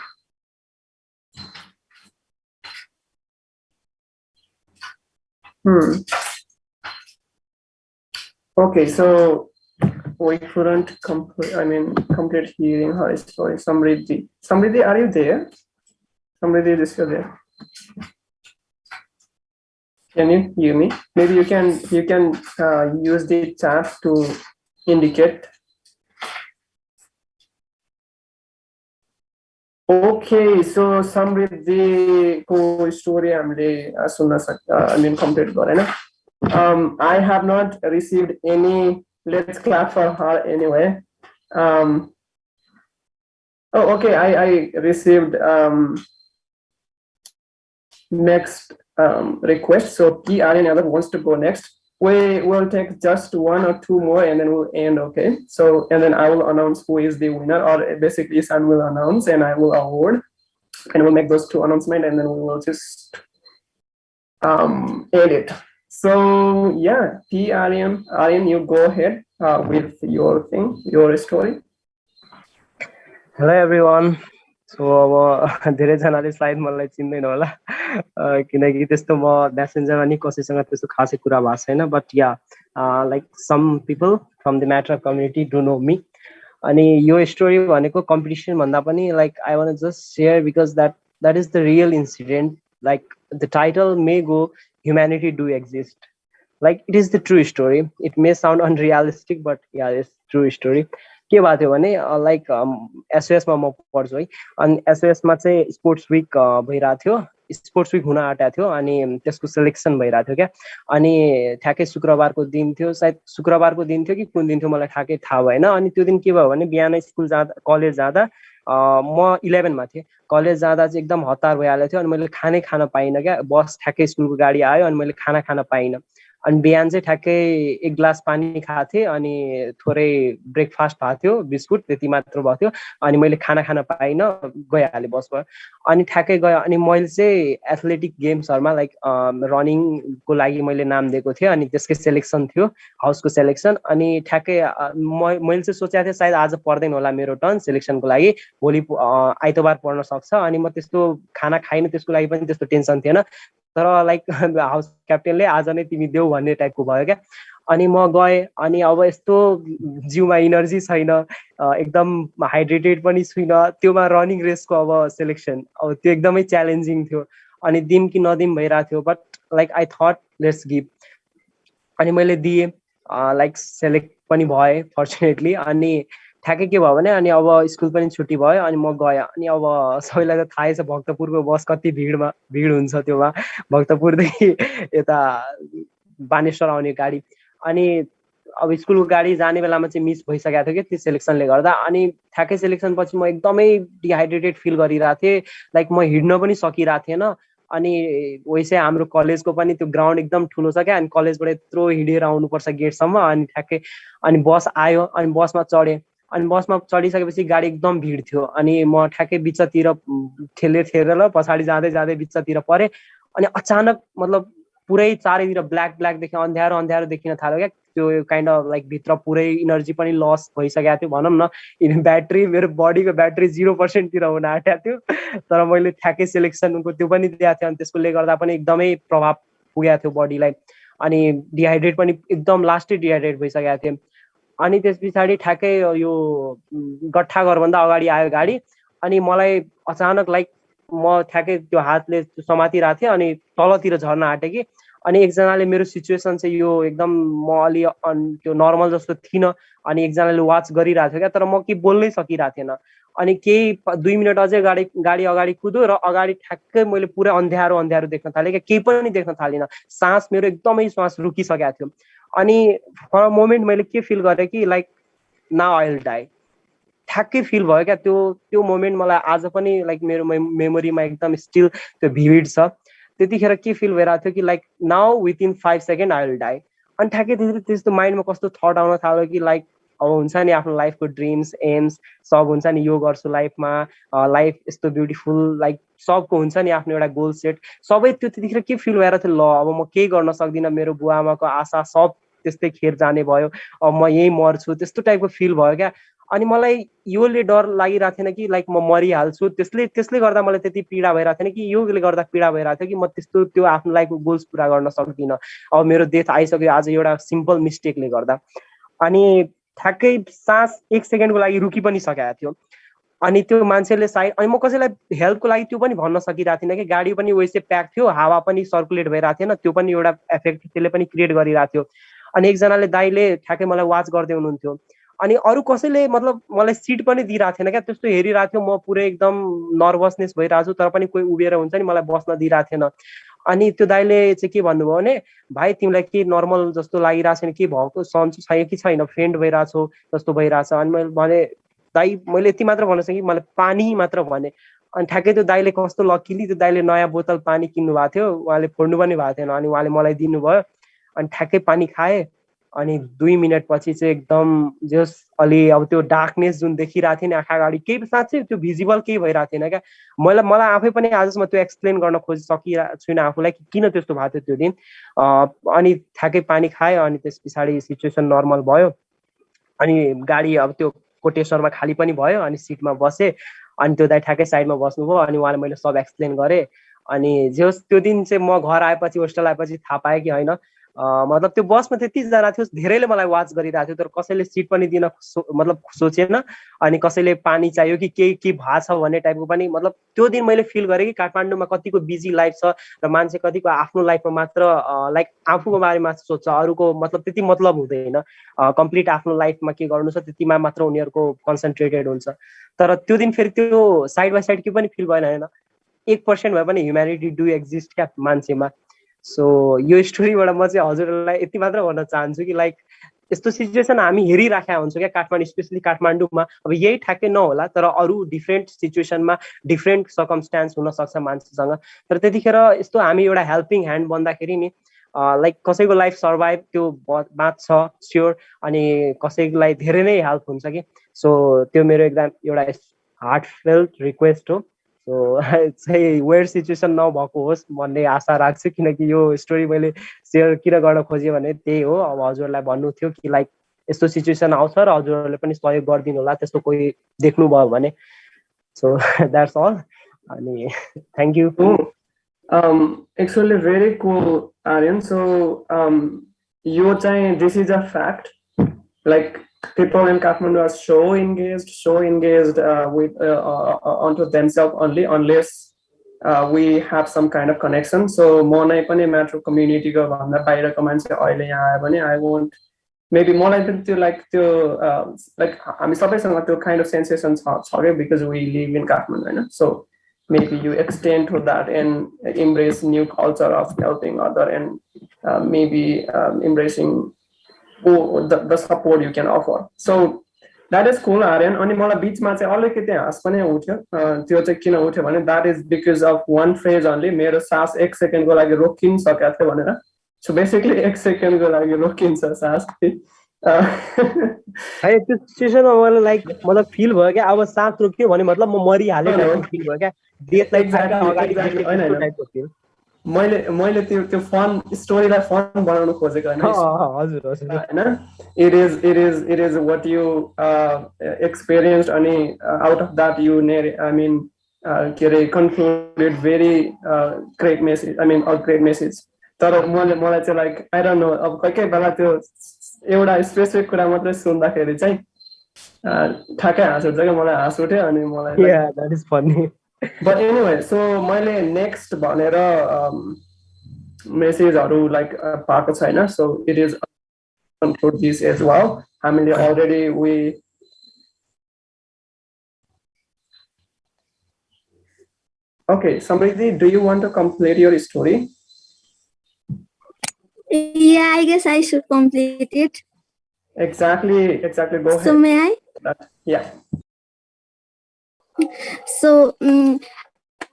Okay, so we couldn't complete hearing her story. Samriddhi, are you there? Samriddhi is still there. Can you hear me? Maybe you can use the chat to indicate. Okay, so Samriddhi ko story हामीले सुन्न complete गरेन. I have not received any. Let's clap for her anyway. Oh, okay. I received next request. So PRN wants to go next. We will take just one or two more and then we'll end. Okay. So and then I will announce who is the winner, or basically San will announce and I will award, and we'll make those two announcements and then we will just end it. So yeah, Aryan, you go ahead with your thing, your story. Hello everyone. So अब धेरैजनाले सायद मलाई चिन्दैन होला किनकि त्यस्तो म मेसेन्जरमा नि कसैसँग त्यस्तो खासै कुरा भएको छैन, but yeah like some people from the Mattrab community do know me. अनि यो स्टोरी भनेको कम्पिटिसन भन्दा पनि like I want just share because that is the real incident. Like the title may go humanity do exist. Like it is the true story. It may sound unrealistic but yeah it's true story. के भएको थियो भने like एसओएसमा म पढ्छु है, अनि एसओएसमा चाहिँ sports Wick भइरहेको थियो. स्पोर्ट्स विक हुन आँटेको थियो अनि त्यसको सेलेक्सन भइरहेको थियो क्या. अनि ठ्याक्कै शुक्रबारको दिन थियो, सायद शुक्रबारको दिन थियो कि कुन दिन थियो मलाई ठ्याक्कै थाहा भएन. अनि त्यो दिन के भयो भने बिहानै स्कुल जाँदा कलेज जाँदा म 11मा थिएँ. कलेज जाँदा चाहिँ एकदम हतार भइहालेको थियो अनि मैले खानै खान पाइनँ क्या. बस ठ्याक्कै स्कुलको गाडी आयो अनि मैले खाना खान पाइनँ. अनि बिहान चाहिँ ठ्याक्कै एक ग्लास पानी खाएको थिएँ अनि थोरै ब्रेकफास्ट भएको थियो, बिस्कुट त्यति मात्र भएको थियो. अनि मैले खाना खान पाइनँ, गइहालेँ बसमा. अनि ठ्याक्कै गयो अनि मैले चाहिँ एथलेटिक गेम्सहरूमा लाइक रनिङको लागि मैले नाम दिएको थिएँ अनि त्यसकै सेलेक्सन थियो, हाउसको सेलेक्सन. अनि ठ्याक्कै मैले चाहिँ सोचेको थिएँ सायद आज पर्दैन होला मेरो टर्न सेलेक्सनको लागि, भोलि आइतबार पर्न सक्छ. अनि म त्यस्तो खाना खाइनँ, त्यसको लागि पनि त्यस्तो टेन्सन थिएन. तर लाइक हाउस क्याप्टेनले आज नै तिमी देऊ भन्ने टाइपको भयो क्या. अनि म गएँ अनि अब यस्तो जिउमा इनर्जी छैन, एकदम हाइड्रेटेड पनि छुइनँ. त्योमा रनिङ रेसको अब सेलेक्सन, अब त्यो एकदमै च्यालेन्जिङ थियो. अनि दिम कि नदिम भइरहेको थियो, but like I thought let's give. अनि मैले दिएँ, लाइक सेलेक्ट पनि भएँ फर्चुनेटली. अनि ठ्याक्कै के भयो भने अनि अब स्कुल पनि छुट्टी भयो अनि म गएँ. अनि अब सबैलाई त थाहै छ भक्तपुरको बस कति भिड हुन्छ त्योमा, भक्तपुरदेखि यता बानेश्वर आउने गाडी. अनि अब स्कुलको गाडी जाने बेलामा चाहिँ मिस भइसकेको थियो कि त्यो सेलेक्सनले गर्दा। अनि ठ्याक्कै सेलेक्सन पछि म एकदमै डिहाइड्रेटेड फिल गरिरहेको थिएँ, लाइक म हिँड्न पनि सकिरहेको थिएन। अनि वैसे हाम्रो कलेजको पनि त्यो ग्राउन्ड एकदम ठुलो छ क्या, अनि कलेजबाट यत्रो हिँडेर आउनुपर्छ गेटसम्म। अनि ठ्याक्कै अनि बस आयो, अनि बसमा चढेँ। अनि बसमा चढिसकेपछि गाडी एकदम भिड थियो, अनि म ठ्याक्कै बिचतिर ठेलेर पछाडि जाँदै जाँदै बिचतिर परेँ। अनि अचानक मतलब पुरै चारैतिर ब्ल्याक ब्ल्याक देख्यो, अँध्यारो अँध्यारो देखिन थाल्यो क्या। त्यो काइन्ड अफ लाइक भित्र पुरै इनर्जी पनि लस भइसकेको थियो भनौँ न। ब्याट्री, मेरो बडीको ब्याट्री 0%तिर हुन आँटेको थियो। तर मैले ठ्याक्कै सेलेक्सनको त्यो पनि दिएको थियो, अनि त्यसले गर्दा पनि एकदमै प्रभाव पुगेको थियो बडीलाई। अनि डिहाइड्रेट पनि एकदम लास्टै डिहाइड्रेट भइसकेको थिएँ। अनि त्यस पछाडि ठ्याक्कै यो गट्ठा घरभन्दा अगाडि आयो गाडी। अनि मलाई अचानक लाइक म ठ्याक्कै त्यो हातले समातिरहेको थिएँ, अनि तलतिर झर्न आँटेँ कि। अनि एकजनाले मेरो सिचुएसन चाहिँ यो एकदम म अलि त्यो नर्मल जस्तो थिइनँ। अनि एकजनाले वाच गरिरहेको थियो क्या, तर म केही बोल्नै सकिरहेको थिएन। अनि केही 2 मिनट अझै गाडी अगाडि कुद्यो र अगाडि ठ्याक्कै मैले पुरै अँध्यारो अँध्यारो देख्न थालेँ क्या, केही पनि देख्न थालिनँ। सास मेरो एकदमै श्वास रुकिसकेको थियो। अनि फर अ मोमेन्ट मैले के फिल गरेँ कि like now I will die, ठ्याक्कै फिल भयो क्या। त्यो मोमेन्ट मलाई आज पनि लाइक मेरो मेमोरीमा एकदम स्टिल त्यो भिभिड छ। त्यतिखेर के फिल भइरहेको थियो कि like now within 5 second I will die. अनि ठ्याक्कै त्यस्तो माइन्डमा कस्तो थट आउन थाल्यो कि लाइक अब हुन्छ नि आफ्नो लाइफको ड्रिम्स एम्स सब हुन्छ नि, यो गर्छु लाइफमा, लाइफ यस्तो ब्युटिफुल, लाइक सबको हुन्छ नि आफ्नो एउटा गोल सेट। सबै त्यो त्यतिखेर के फिल भएर थियो, ल अब म केही गर्न सक्दिनँ, मेरो बुवा आमाको आशा सब त्यस्तै खेर जाने भयो, अब म यहीँ मर्छु, त्यस्तो टाइपको फिल भयो क्या। अनि मलाई योले डर लागिरहेको थिएन कि लाइक म मरिहाल्छु, त्यसले गर्दा मलाई त्यति पीडा भइरहेको थिएन कि योले गर्दा पीडा भइरहेको थियो कि म त्यस्तो त्यो आफ्नो लाइफको गोल्स पुरा गर्न सक्दिनँ, अब मेरो डेथ आइसक्यो आज एउटा सिम्पल मिस्टेकले गर्दा। अनि ठ्याक्कै सास 1 सेकेन्डको लागि रुकि पनि सकेको थियो। अनि त्यो मान्छेले सायद, अनि म कसैलाई हेल्पको लागि त्यो पनि भन्न सकिरहेको थिइनँ कि गाडी पनि वैसे प्याक थियो, हावा पनि सर्कुलेट भइरहेको थिएन, त्यो पनि एउटा इफेक्ट त्यसले पनि क्रिएट गरिरहेको थियो। अनि एकजनाले दाइले ठ्याक्कै मलाई वाच गर्दै हुनुहुन्थ्यो। अनि अरू कसैले मतलब मलाई सिट पनि दिइरहेको थिएन क्या, त्यस्तो हेरिरहेको थियो। म पुरै एकदम नर्भसनेस भइरहेको छु, तर पनि कोही उभिएर हुन्छ नि मलाई बस्न दिइरहेको थिएन। अनि त्यो दाइले चाहिँ के भन्नुभयो भने, भाइ तिमीलाई के नर्मल जस्तो लागिरहेको छैन, के भएको सन्चो छ कि छैन, फेन्ट भइरहेको जस्तो भइरहेछ। अनि मैले भने दाइ मैले यति मात्र भन्न सकेँ, मलाई पानी मात्र भने। अनि ठ्याक्कै त्यो दाइले कस्तो लकिली त्यो दाइले नयाँ बोतल पानी किन्नु भएको थियो, उहाँले फोड्नु पनि भएको थिएन, अनि उहाँले मलाई दिनुभयो। अनि ठ्याक्कै पानी खाएँ। अनि 2 मिनट पछि चाहिँ एकदम जस अलि अब त्यो डार्कनेस जुन देखिरहेको थिएँ नि आँखा अगाडि, केही साँच्चै त्यो भिजिबल केही भइरहेको थिएन क्या। मलाई आफै पनि आजसम्म त्यो एक्सप्लेन गर्न सकिरहेको छुइनँ आफूलाई कि किन त्यस्तो भएको थियो त्यो दिन। अनि ठ्याक्कै पानी खाएँ, अनि त्यस पछाडि सिचुएसन नर्मल भयो। अनि गाडी अब त्यो कोटेश्वरमा खाली पनि भयो, अनि सिटमा बसेँ। अनि त्यो दाइ ठ्याक्कै साइडमा बस्नुभयो, अनि उहाँले मैले सब एक्सप्लेन गरेँ। अनि जे त्यो दिन चाहिँ म घर आएपछि होस्टेल आएपछि थाहा पाएँ कि होइन, मतलब त्यो बसमा त्यतिजना थियो, धेरैले मलाई वाच गरिरहेको थियो, तर कसैले सिट पनि दिन मतलब सोचेन। अनि कसैले पानी चाहियो कि के भएको छ भन्ने टाइपको पनि, मतलब त्यो दिन मैले फिल गरेँ कि काठमाडौँमा कतिको बिजी लाइफ छ र मान्छे कतिको आफ्नो लाइफमा मात्र लाइक आफूको बारेमा सोच्छ, अरूको मतलब त्यति मतलब हुँदैन। कम्प्लिट आफ्नो लाइफमा के गर्नु छ त्यतिमा मात्र उनीहरूको कन्सन्ट्रेटेड हुन्छ। तर त्यो दिन फेरि त्यो साइड बाई साइड के पनि फिल भएन होइन, 1% भए पनि ह्युम्यानिटी डु एक्जिस्ट क्या मान्छेमा। सो यो स्टोरीबाट म चाहिँ हजुरलाई यति मात्र भन्न चाहन्छु कि लाइक यस्तो सिचुएसन हामी हेरिराखेका हुन्छौँ क्या काठमाडौँ, स्पेसली काठमाडौँमा। अब यही ठ्याक्कै नहोला, तर अरू डिफ्रेन्ट सिचुएसनमा डिफ्रेन्ट सर्कमस्टान्स हुनसक्छ मान्छेसँग। तर त्यतिखेर यस्तो हामी एउटा हेल्पिङ ह्यान्ड बन्दाखेरि नि लाइक कसैको लाइफ सर्भाइभ त्यो बाँच्छ स्योर, अनि कसैलाई धेरै नै हेल्प हुन्छ कि। सो त्यो मेरो एकदम एउटा हार्टफेल्ट रिक्वेस्ट हो। सो चाहिँ वेयर सिचुएसन नभएको होस् भन्ने आशा राख्छु, किनकि यो स्टोरी मैले सेयर किन गर्न खोजेँ भने त्यही हो। अब हजुरलाई भन्नु थियो कि लाइक यस्तो सिचुएसन आउँछ र हजुरहरूले पनि सहयोग गरिदिनु होला त्यस्तो कोही देख्नुभयो भने। सो द्याट्स अल, अनि thank you. Actually very cool, Aryan. So this is a fact. Like people in Kathmandu are so engaged with onto themselves only, unless we have some kind of connection. So Monai pani Mattrab community ko bhanda bahira ko manche aile yaha ayo bhane I want maybe मलाई पनि त्यो like त्यो like हामी सबैसँग त्यो kind of sensation छ because we live in Kathmandu Hahn. So maybe you extend to that and embrace new culture of helping other and maybe embracing the support you can offer. So that is cool, Aryan. अनि मलाई बिचमा चाहिँ अलिकति हाँस पनि उठ्यो त्यो चाहिँ किन उठ्यो भने that is because of one phrase only. मेरो सास 1 सेकेन्डको लागि रोकिन सकेको थियो भनेर. So basically 1 सेकेन्डको लागि रोकिन्छ सास. है त्यो सिचुएसनमा मलाई लाइक मतलब फिल भयो क्या अब सास रोक्यो भने मतलब म मरिहाले टाइपको फिल भयो क्या देशलाई अगाडि बढ्ने टाइपको फिल मैले त्यो फन स्टोरीलाई फन बनाउन खोजेको हैन हजुर हजुर हैन it is what you experienced अनि out of that you I mean के अरे concluded very great message I mean a great message तर मलाई चाहिँ लाइक आई डोन्ट नो अब कोही कोही बेला त्यो एउटा स्पेसिफिक कुरा मात्रै सुन्दाखेरि चाहिँ ठ्याक्कै हाँस उठ्छ क्या मलाई हाँस उठ्यो अनि मलाई yeah that is funny but anyway so मैले next भनेर मेसेजहरु लाइक पाएको छैन so it is conclude this as well हामीले already we okay Samriddhi do you want to complete your story Yeah, I guess I should complete it. Exactly go ahead So may I? Yeah. So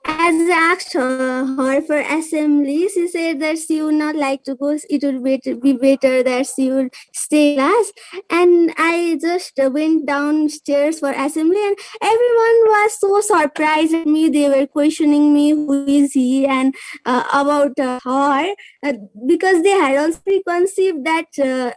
as I asked her for assembly, she said that she would not like to go. It would be better that she would stay class. And I just went downstairs for assembly, and everyone was so surprised at me. They were questioning me, who is he, and about her, because they had also preconceived that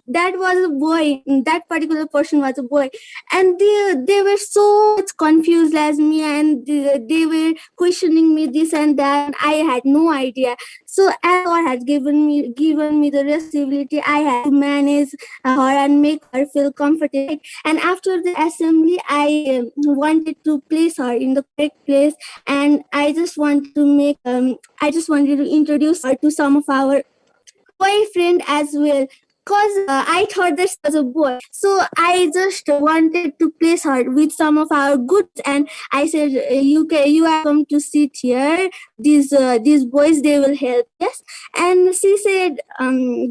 that was a boy. That particular person was a boy, and they were so much confused as me, and they were questioning me this and that. And I had no idea. So as God had given me the responsibility, I had to manage her and make her feel comfortable. And after the assembly, I wanted to place her in the correct place, and I just wanted to introduce her to some of our boyfriend as well, because I thought this was a boy. So I just wanted to place her with some of our goods, and I said, you are come to sit here. These boys, they will help us." And she said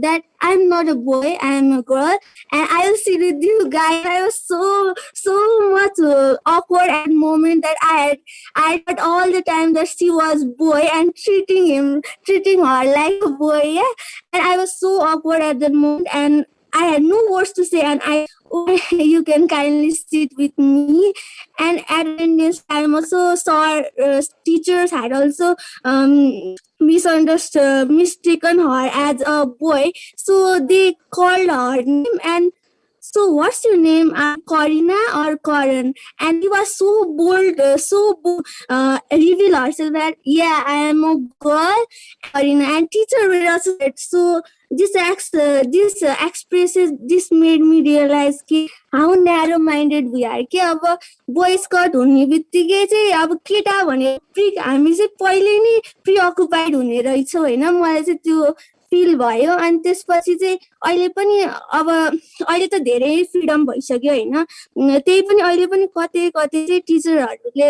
that I'm not a boy, I'm a girl, and I'll sit with you guys. I was so much awkward at the moment that I thought all the time that she was boy and treating her like a boy, yeah. And I was so awkward at that moment, and I had no words to say. And you can kindly sit with me. And at attendance time also saw teachers had also mistaken her as a boy, so they called her name. And so what's your name? Corina or Corin? And he was so bold, reveal herself that yeah, I am a girl, Corina. And teacher will also said so. This expresses this made me realize कि how narrow minded we are कि अब boy scout हुने बित्तिकै चाहिँ अब केटा भने हामी चाहिँ पहिले नै प्रिअकुपाइड हुने रहेछौँ हैन मलाई चाहिँ त्यो फिल भयो अनि त्यसपछि चाहिँ अहिले पनि अब अहिले त धेरै फ्रिडम भइसक्यो हैन त्यही पनि अहिले पनि कतै कतै चाहिँ टिचरहरूले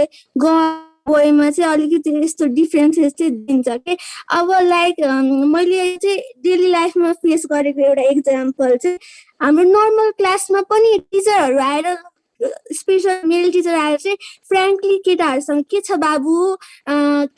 बोयमा चाहिँ अलिकति यस्तो डिफरेन्सेस चाहिँ दिन्छ के अब लाइक मैले चाहिँ डेली लाइफमा फेस गरेको एउटा एक्जाम्पल चाहिँ हाम्रो नर्मल क्लासमा पनि टिचरहरू आएर स्पेशल मेल टिचर आएर चाहिँ फ्रेङ्कली केटाहरूसँग के छ बाबु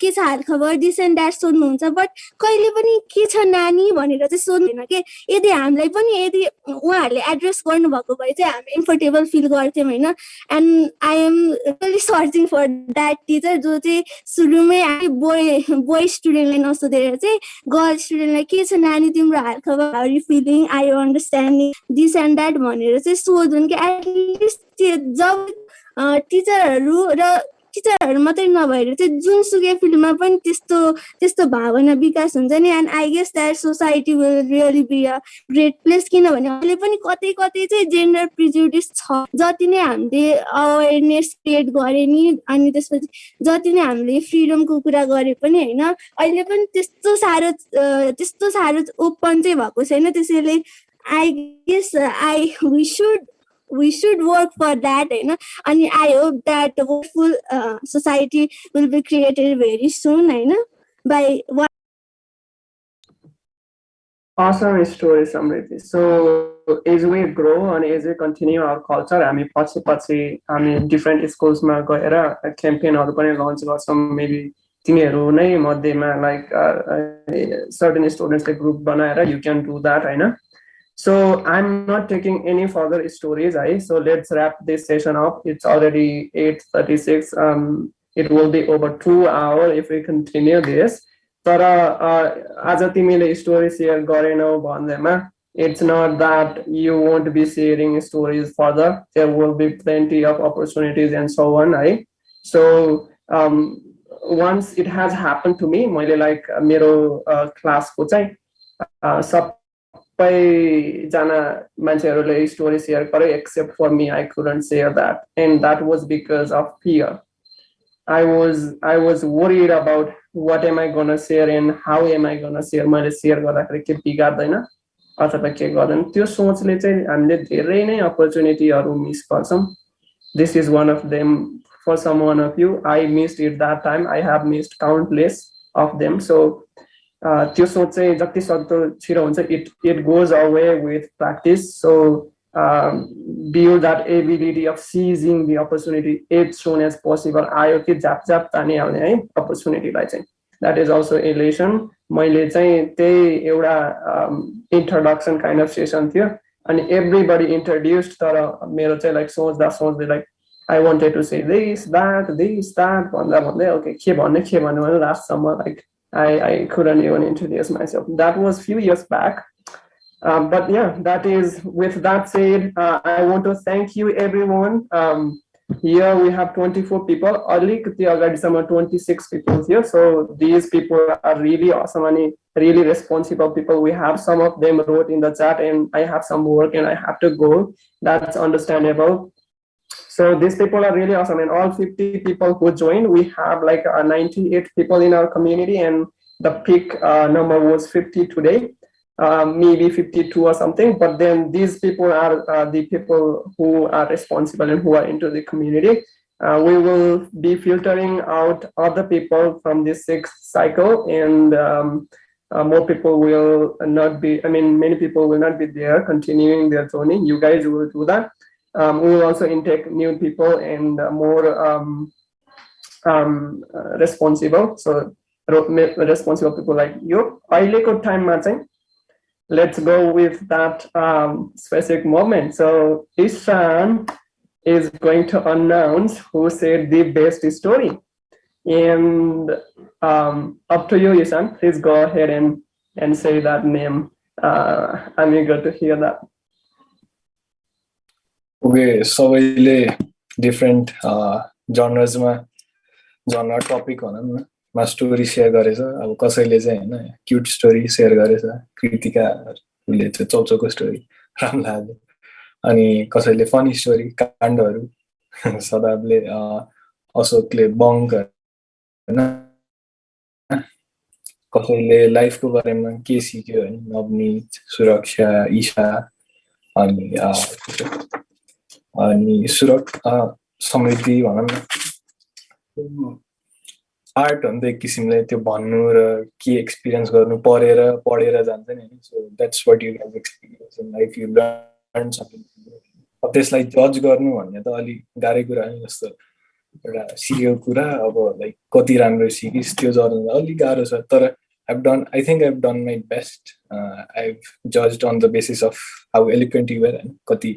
के छ हालखबर दिस एन्ड द्याट सोध्नुहुन्छ बट कहिले पनि के छ नानी भनेर चाहिँ सोध्दैन के यदि हामीलाई पनि यदि उहाँहरूले एड्रेस गर्नुभएको भए चाहिँ हामी कम्फर्टेबल फिल गर्थ्यौँ होइन and I am really searching for that Stitcher जो चाहिँ सुरुमै बोय स्टुडेन्टलाई नसोधेर चाहिँ गर्ल स्टुडेन्टलाई के छ नानी तिम्रो हालखबर how you feeling I you understanding this and that भनेर चाहिँ सोधुन् कि एटलिस्ट जब टिचरहरू मात्रै नभएर चाहिँ जुनसुकै फिल्डमा पनि त्यस्तो भावना विकास हुन्छ नि and I guess that society will really be a great place किनभने अहिले पनि कतै कतै चाहिँ जेन्डर प्रिजुडिस छ जति नै हामीले अवेरनेस क्रिएट गरे नि अनि त्यसपछि जति नै हामीले फ्रिडमको कुरा गरे पनि होइन अहिले पनि त्यस्तो साह्रो ओपन चाहिँ भएको छैन त्यसैले I guess we should work for that, and I hope that a hopeful society will be created very soon, by Awesome story, Samriti. So as we grow and as we continue our culture, हामी पछि हामी different schools-मा गएर campaign-हरू पनि launch गर्छौँ. Maybe तिमीहरू नै मध्येमा like certain students-ले group बनाएर you can do that, होइन? So I'm not taking any further stories, so let's wrap this session up. It's already 8:36. It will be over 2 hours if we continue this. तर आज तिमीले story share गरेनौ भन्दैमा it's not that you won't be sharing stories further. There will be plenty of opportunities and so on, right? So once it has happened to me, मैले like मेरो क्लासको चाहिँ सबैजना मान्छेहरूले स्टोरी सेयर गरे except for me. I couldn't share that, and that was because of fear. I was worried about what am I gonna share and how am I gonna share. मैले share गर्दाखेरि के बिगार्दैन अथवा के गर्दैन त्यो सोचले चाहिँ हामीले धेरै नै अपर्च्युनिटीहरू मिस गर्छौँ. This is one of them for some one of you. I missed it that time. I have missed countless of them. So त्यो सोच चाहिँ जति सक्दो छिटो हुन्छ. It goes away with practice. So build that ability of seizing the opportunity as soon as possible. आयो कि जाप जाप तानी हाल्ने है अपर्च्युनिटीलाई चाहिँ. That is also a lesson. मैले चाहिँ त्यही एउटा introduction kind of session थियो अनि everybody introduced तर मेरो चाहिँ like सोच्दै like I wanted to say this that भन्दा भन्दै okay के भन्ने लास्टसम्म like I couldn't even introduce myself. That was few years back. But yeah, that is, with that said, I want to thank you everyone. Here we have 24 people, अलिकति अगाडिसम्म 26 people here. So these people are really awesome and really responsible people. We have some of them wrote in the chat and I have some work and I have to go. That's understandable. So these people are really awesome, and all 50 people who joined, we have like 98 people in our community, and the peak number was 50 today. Maybe 52 or something, but then these people are the people who are responsible and who are into the community. We will be filtering out other people from this 6th cycle, and more people will not be, many people will not be there continuing their journey. You guys will do that. We will also intake new people and more responsible. So responsible people like you. अहिलेको टाइममा चाहिँ let's go with that specific moment. So Ishan is going to announce who said the best story. And up to you, Ishan. Please go ahead and say that name. I'm eager to hear that. Okay, सबैले different genresमा genre topic भनौँ न मा story share गरेछ. अब कसैले चाहिँ हैन cute story share गरेछ, कृतिकाले चाहिँ चौचौको स्टोरी राम्रो लाग्यो, अनि कसैले फनी स्टोरी काण्डहरू, सदाबले अशोकले बङ्क हैन, कसैले लाइफको बारेमा के सिक्यो हैन, नवनीत, सुरक्षा, ईशा, अनि समृद्धि भनौँ न. आर्ट हो नि त एक किसिमले त्यो भन्नु र के एक्सपिरियन्स गर्नु पढेर जान्छ नि. So that's what you guys experience in life, you learn something. अब त्यसलाई जज गर्नु भन्ने त अलि गाह्रै कुरा हो जस्तो एउटा सिकेको कुरा. अब लाइक कति राम्रो सिकिस् त्यो जज गर्नु अलि गाह्रो छ. तर I think I have done my best. I have judged on the basis of how eloquent you were, कति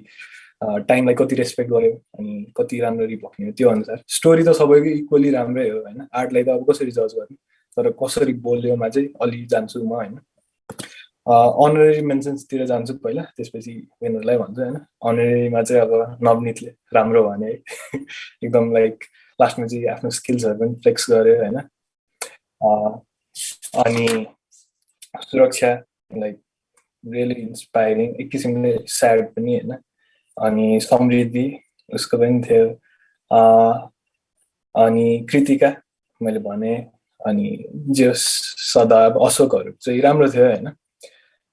टाइमलाई कति रेस्पेक्ट गर्यो अनि कति राम्ररी भन्यो त्यो अनुसार. स्टोरी त सबैको इक्वली राम्रै हो हैन. आर्टलाई त अब कसरी जज गर्ने, तर कसरी बोल्योमा चाहिँ अलि जान्छु म हैन. अनररी मेन्सन्सतिर जान्छु पहिला, त्यसपछि विनरलाई भन्छु हैन. अनररीमा चाहिँ अब नवनीतले राम्रो भने एकदम लाइक लास्टमा चाहिँ आफ्नो स्किल्सहरू पनि फ्लेक्स गर्यो हैन. अनि सुरक्षा लाइक रियली इन्स्पायरिङ, एक किसिमले स्याड पनि हैन. अनि समृद्धि उसको पनि थियो. अनि कृतिका मैले भने, अनि जे सदा अशोकहरू चाहिँ राम्रो थियो हैन.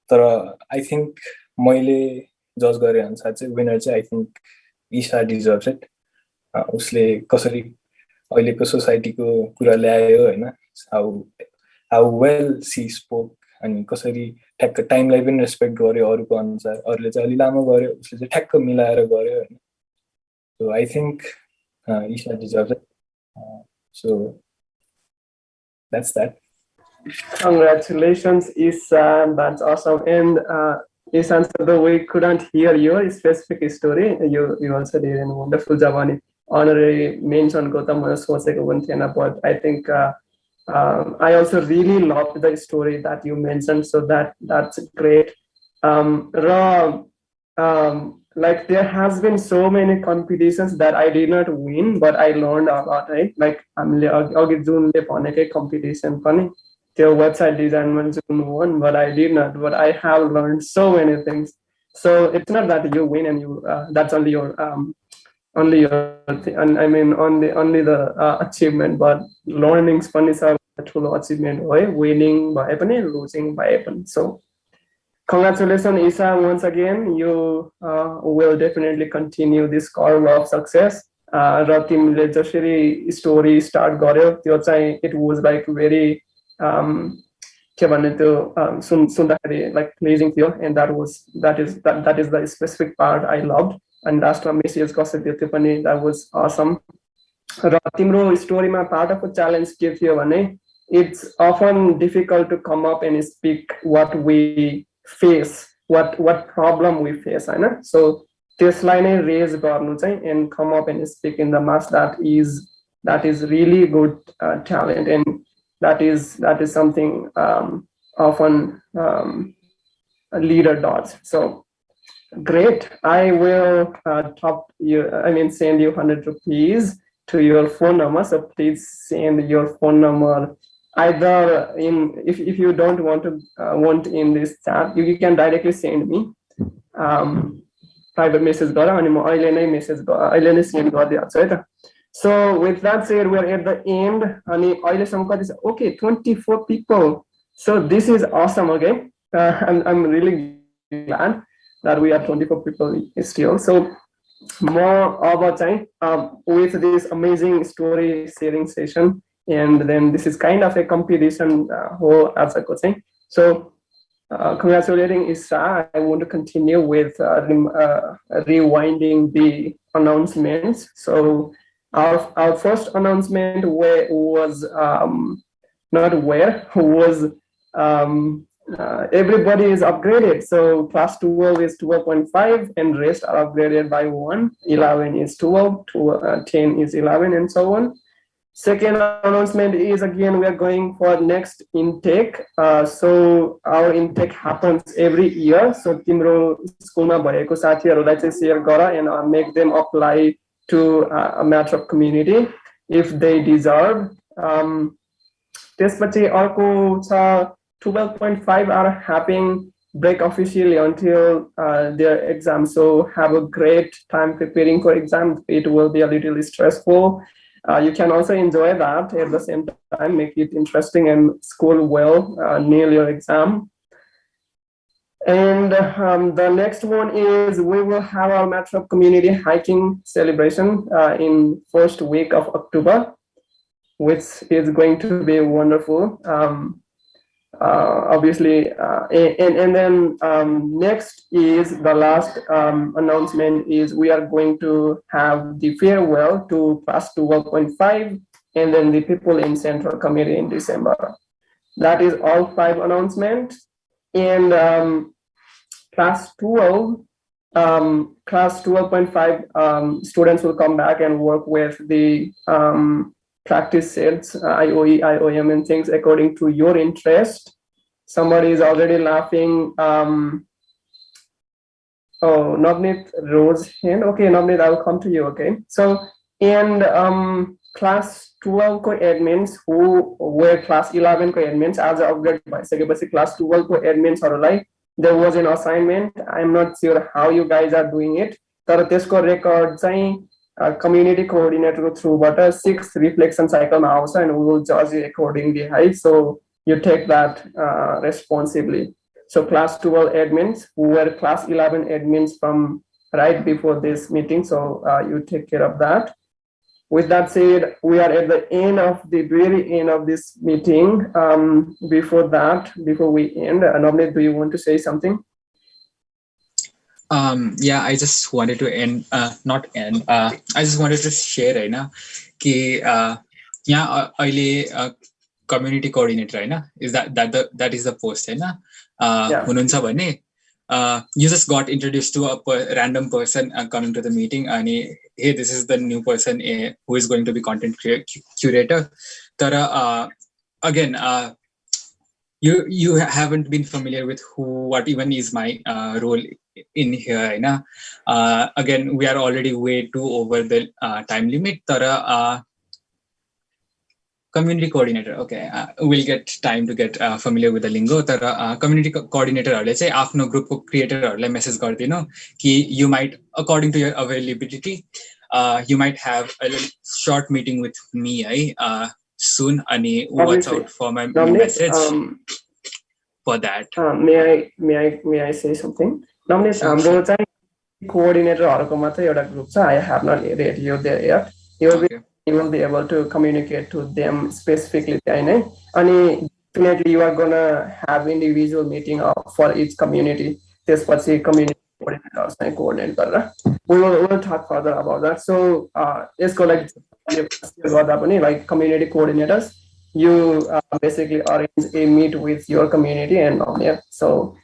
तर आई थिङ्क मैले जज गरे अनुसार चाहिँ विनर चाहिँ I think Isha deserves it. उसले कसरी अहिलेको सोसाइटीको कुरा ल्यायो हैन, हाउ वेल सी स्पोक अनि कसरी ठ्याक्क टाइमलाई पनि रेस्पेक्ट गर्यो अरूको अनुसार अरूले चाहिँ अलि लामो गर्यो उसले चाहिँ ठ्याक्क मिलाएर गर्यो हैन so I think Isha deserve it so that's that. Congratulations, Isha. That's awesome. And Isha, although we couldn't hear your specific story, you also did a wonderful job on it. Honorary mention Gautam but I think I also really loved the story that you mentioned. So that's great. Like there has been so many competitions that I did not win, but I learned a lot, right? Like I'm June competition funny. Your website design one, but I did not. But I have learned so many things. So it's not that you win and you that's only your I mean only the achievement, but learnings funny are a achievement, right? Winning by losing by so. Congratulations, Isha, once again. You will definitely continue this curve of success. र तिमीले जसरी story start गर्यो त्यो चाहिँ it was like very के भन्ने त्यो सुन्दाखेरि like प्लेजिङ थियो and that is the specific part आई लभ अनि लास्टमा मेसेज कसरी दियो त्यो पनि द्याट वाज असम र तिम्रो स्टोरीमा पार्ट अफ द च्यालेन्ज के थियो भने it's often difficult to come up and speak what we face what problem we face हैन so त्यसलाई नै रेज गर्नु चाहिँ and come up and speak in the mass that is really good talent and that is something often a leader does. So great. I will send you 100 rupees to your phone number, so please send your phone number either if you don't want in this chat, you can directly send me private message gara ani ma aile nai message aile nai send गरिदिन्छु है त. So with that said, we are at the end ani aile सम्म कति छ okay 24 people, so this is awesome. Okay, I'm really glad that we are 24 people still. So more about time with this amazing story sharing session. And then this is kind of a competition whole as a coaching. So congratulating Isha. I want to continue with rewinding the announcements. So our first announcement was everybody is upgraded. So class 12 is 12.5 and rest are upgraded by 1. 11 is 12, 10 is 11 and so on. Second announcement is again we are going for next intake. So our intake happens every year. So timro school ma bhayeko sathiharuलाई चाहिँ share गर and make them apply to a Mattrab community if they deserve. त्यसपछि अर्को छ 12.5 are having break officially until their exam. So have a great time preparing for exam. It will be a little stressful. You can also enjoy that at the same time, make it interesting and school well near your exam. And the next one is we will have our Mattrab community hiking celebration in first week of October, which is going to be wonderful. Obviously, and then next is the last announcement is we are going to have the farewell to class 12.5 and then the people in central committee in December. That is all 5 announcements. And class 12.5 students will come back and work with the practice sets, IOE, IOM and things according to your interest. Somebody is already laughing. Oh, Navneet rose hand. Okay, Navneet, I will come to you. Okay. So, and class 12 co admins who were class 11 co admins as upgrade by class 12 co admins are like there was an assignment. I'm not sure how you guys are doing it. तर त्यसको record चाहिँ community coordinator through but a 6 reflection cycle also and we will judge you accordingly. Right? So you take that responsibly. So class 12 admins who were class 11 admins from right before this meeting. So you take care of that. with that said, we are at the very end of this meeting. Before we end, Navneet, do you want to say something? Yeah, I just wanted to end, not end. I just wanted to share, right now, कि यहाँ अहिले community coordinator, right now, that is the post, right now. हुनुहुन्छ भने you just got introduced to a random person coming to the meeting, and hey, this is the new person who is going to be content curator. Tara, again, you haven't been familiar with what even is my role in here, na? Again, we are already way too over the time limit. Tara, community coordinator, okay, we'll get time to get familiar with the lingo. Tara, community coordinator, let's say after group creator, let message gardino ki you might, according to your availability, you might have a little short meeting with me soon. Ani watch out for my message for that. May I say something? Navneet, हाम्रो चाहिँ coordinator मात्रै एउटा group छ. I have not added you there yet. You will be able to communicate to them specifically. And definitely you are gonna have individual meeting for each community. त्यसपछि community coordinators चाहिँ coordinate गरेर we will talk further about that. So यसको लागि गर्दा पनि like community coordinators, you basically arrange a meet with your community and so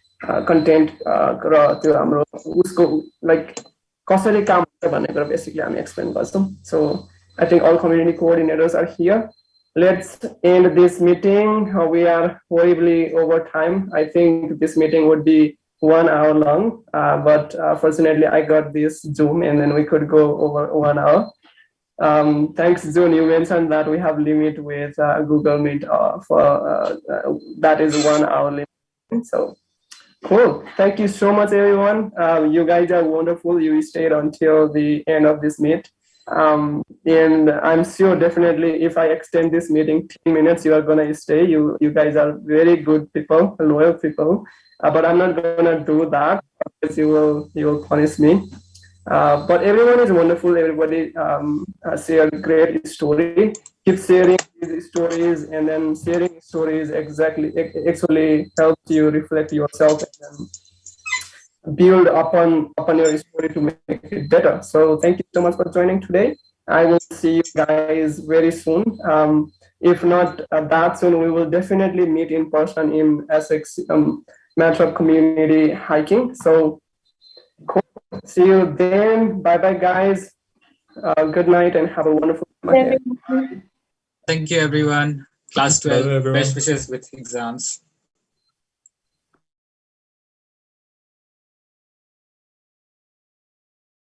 content र त्यो हाम्रो उसको like कसरी काम हुन्छ भन्ने कुरा basically हामी explain गर्छौं. So I think all community coordinators are here. Let's end this meeting. We are horribly over time. I think this meeting would be 1 hour long, but fortunately I got this Zoom and then we could go over 1 hour. Thanks, June. You mentioned that we have limit with Google Meet for that is 1 hour limit. So cool. Thank you so much, everyone. You guys are wonderful. You stayed until the end of this meet. And I'm sure definitely if I extend this meeting 10 minutes, you are gonna stay. You guys are very good people, loyal people. But I'm not gonna do that because you will punish me. But everyone is wonderful. Everybody share a great story. Keep sharing these stories, and then sharing stories actually helps you reflect yourself and build upon your story to make it better. So thank you so much for joining today. I will see you guys very soon. If not that soon, we will definitely meet in person in Essex Mattrab community hiking. So cool. See you then. Bye bye, guys. Good night and have a wonderful night. Thank you, everyone. Class 12, Bye, everyone. best wishes with exams.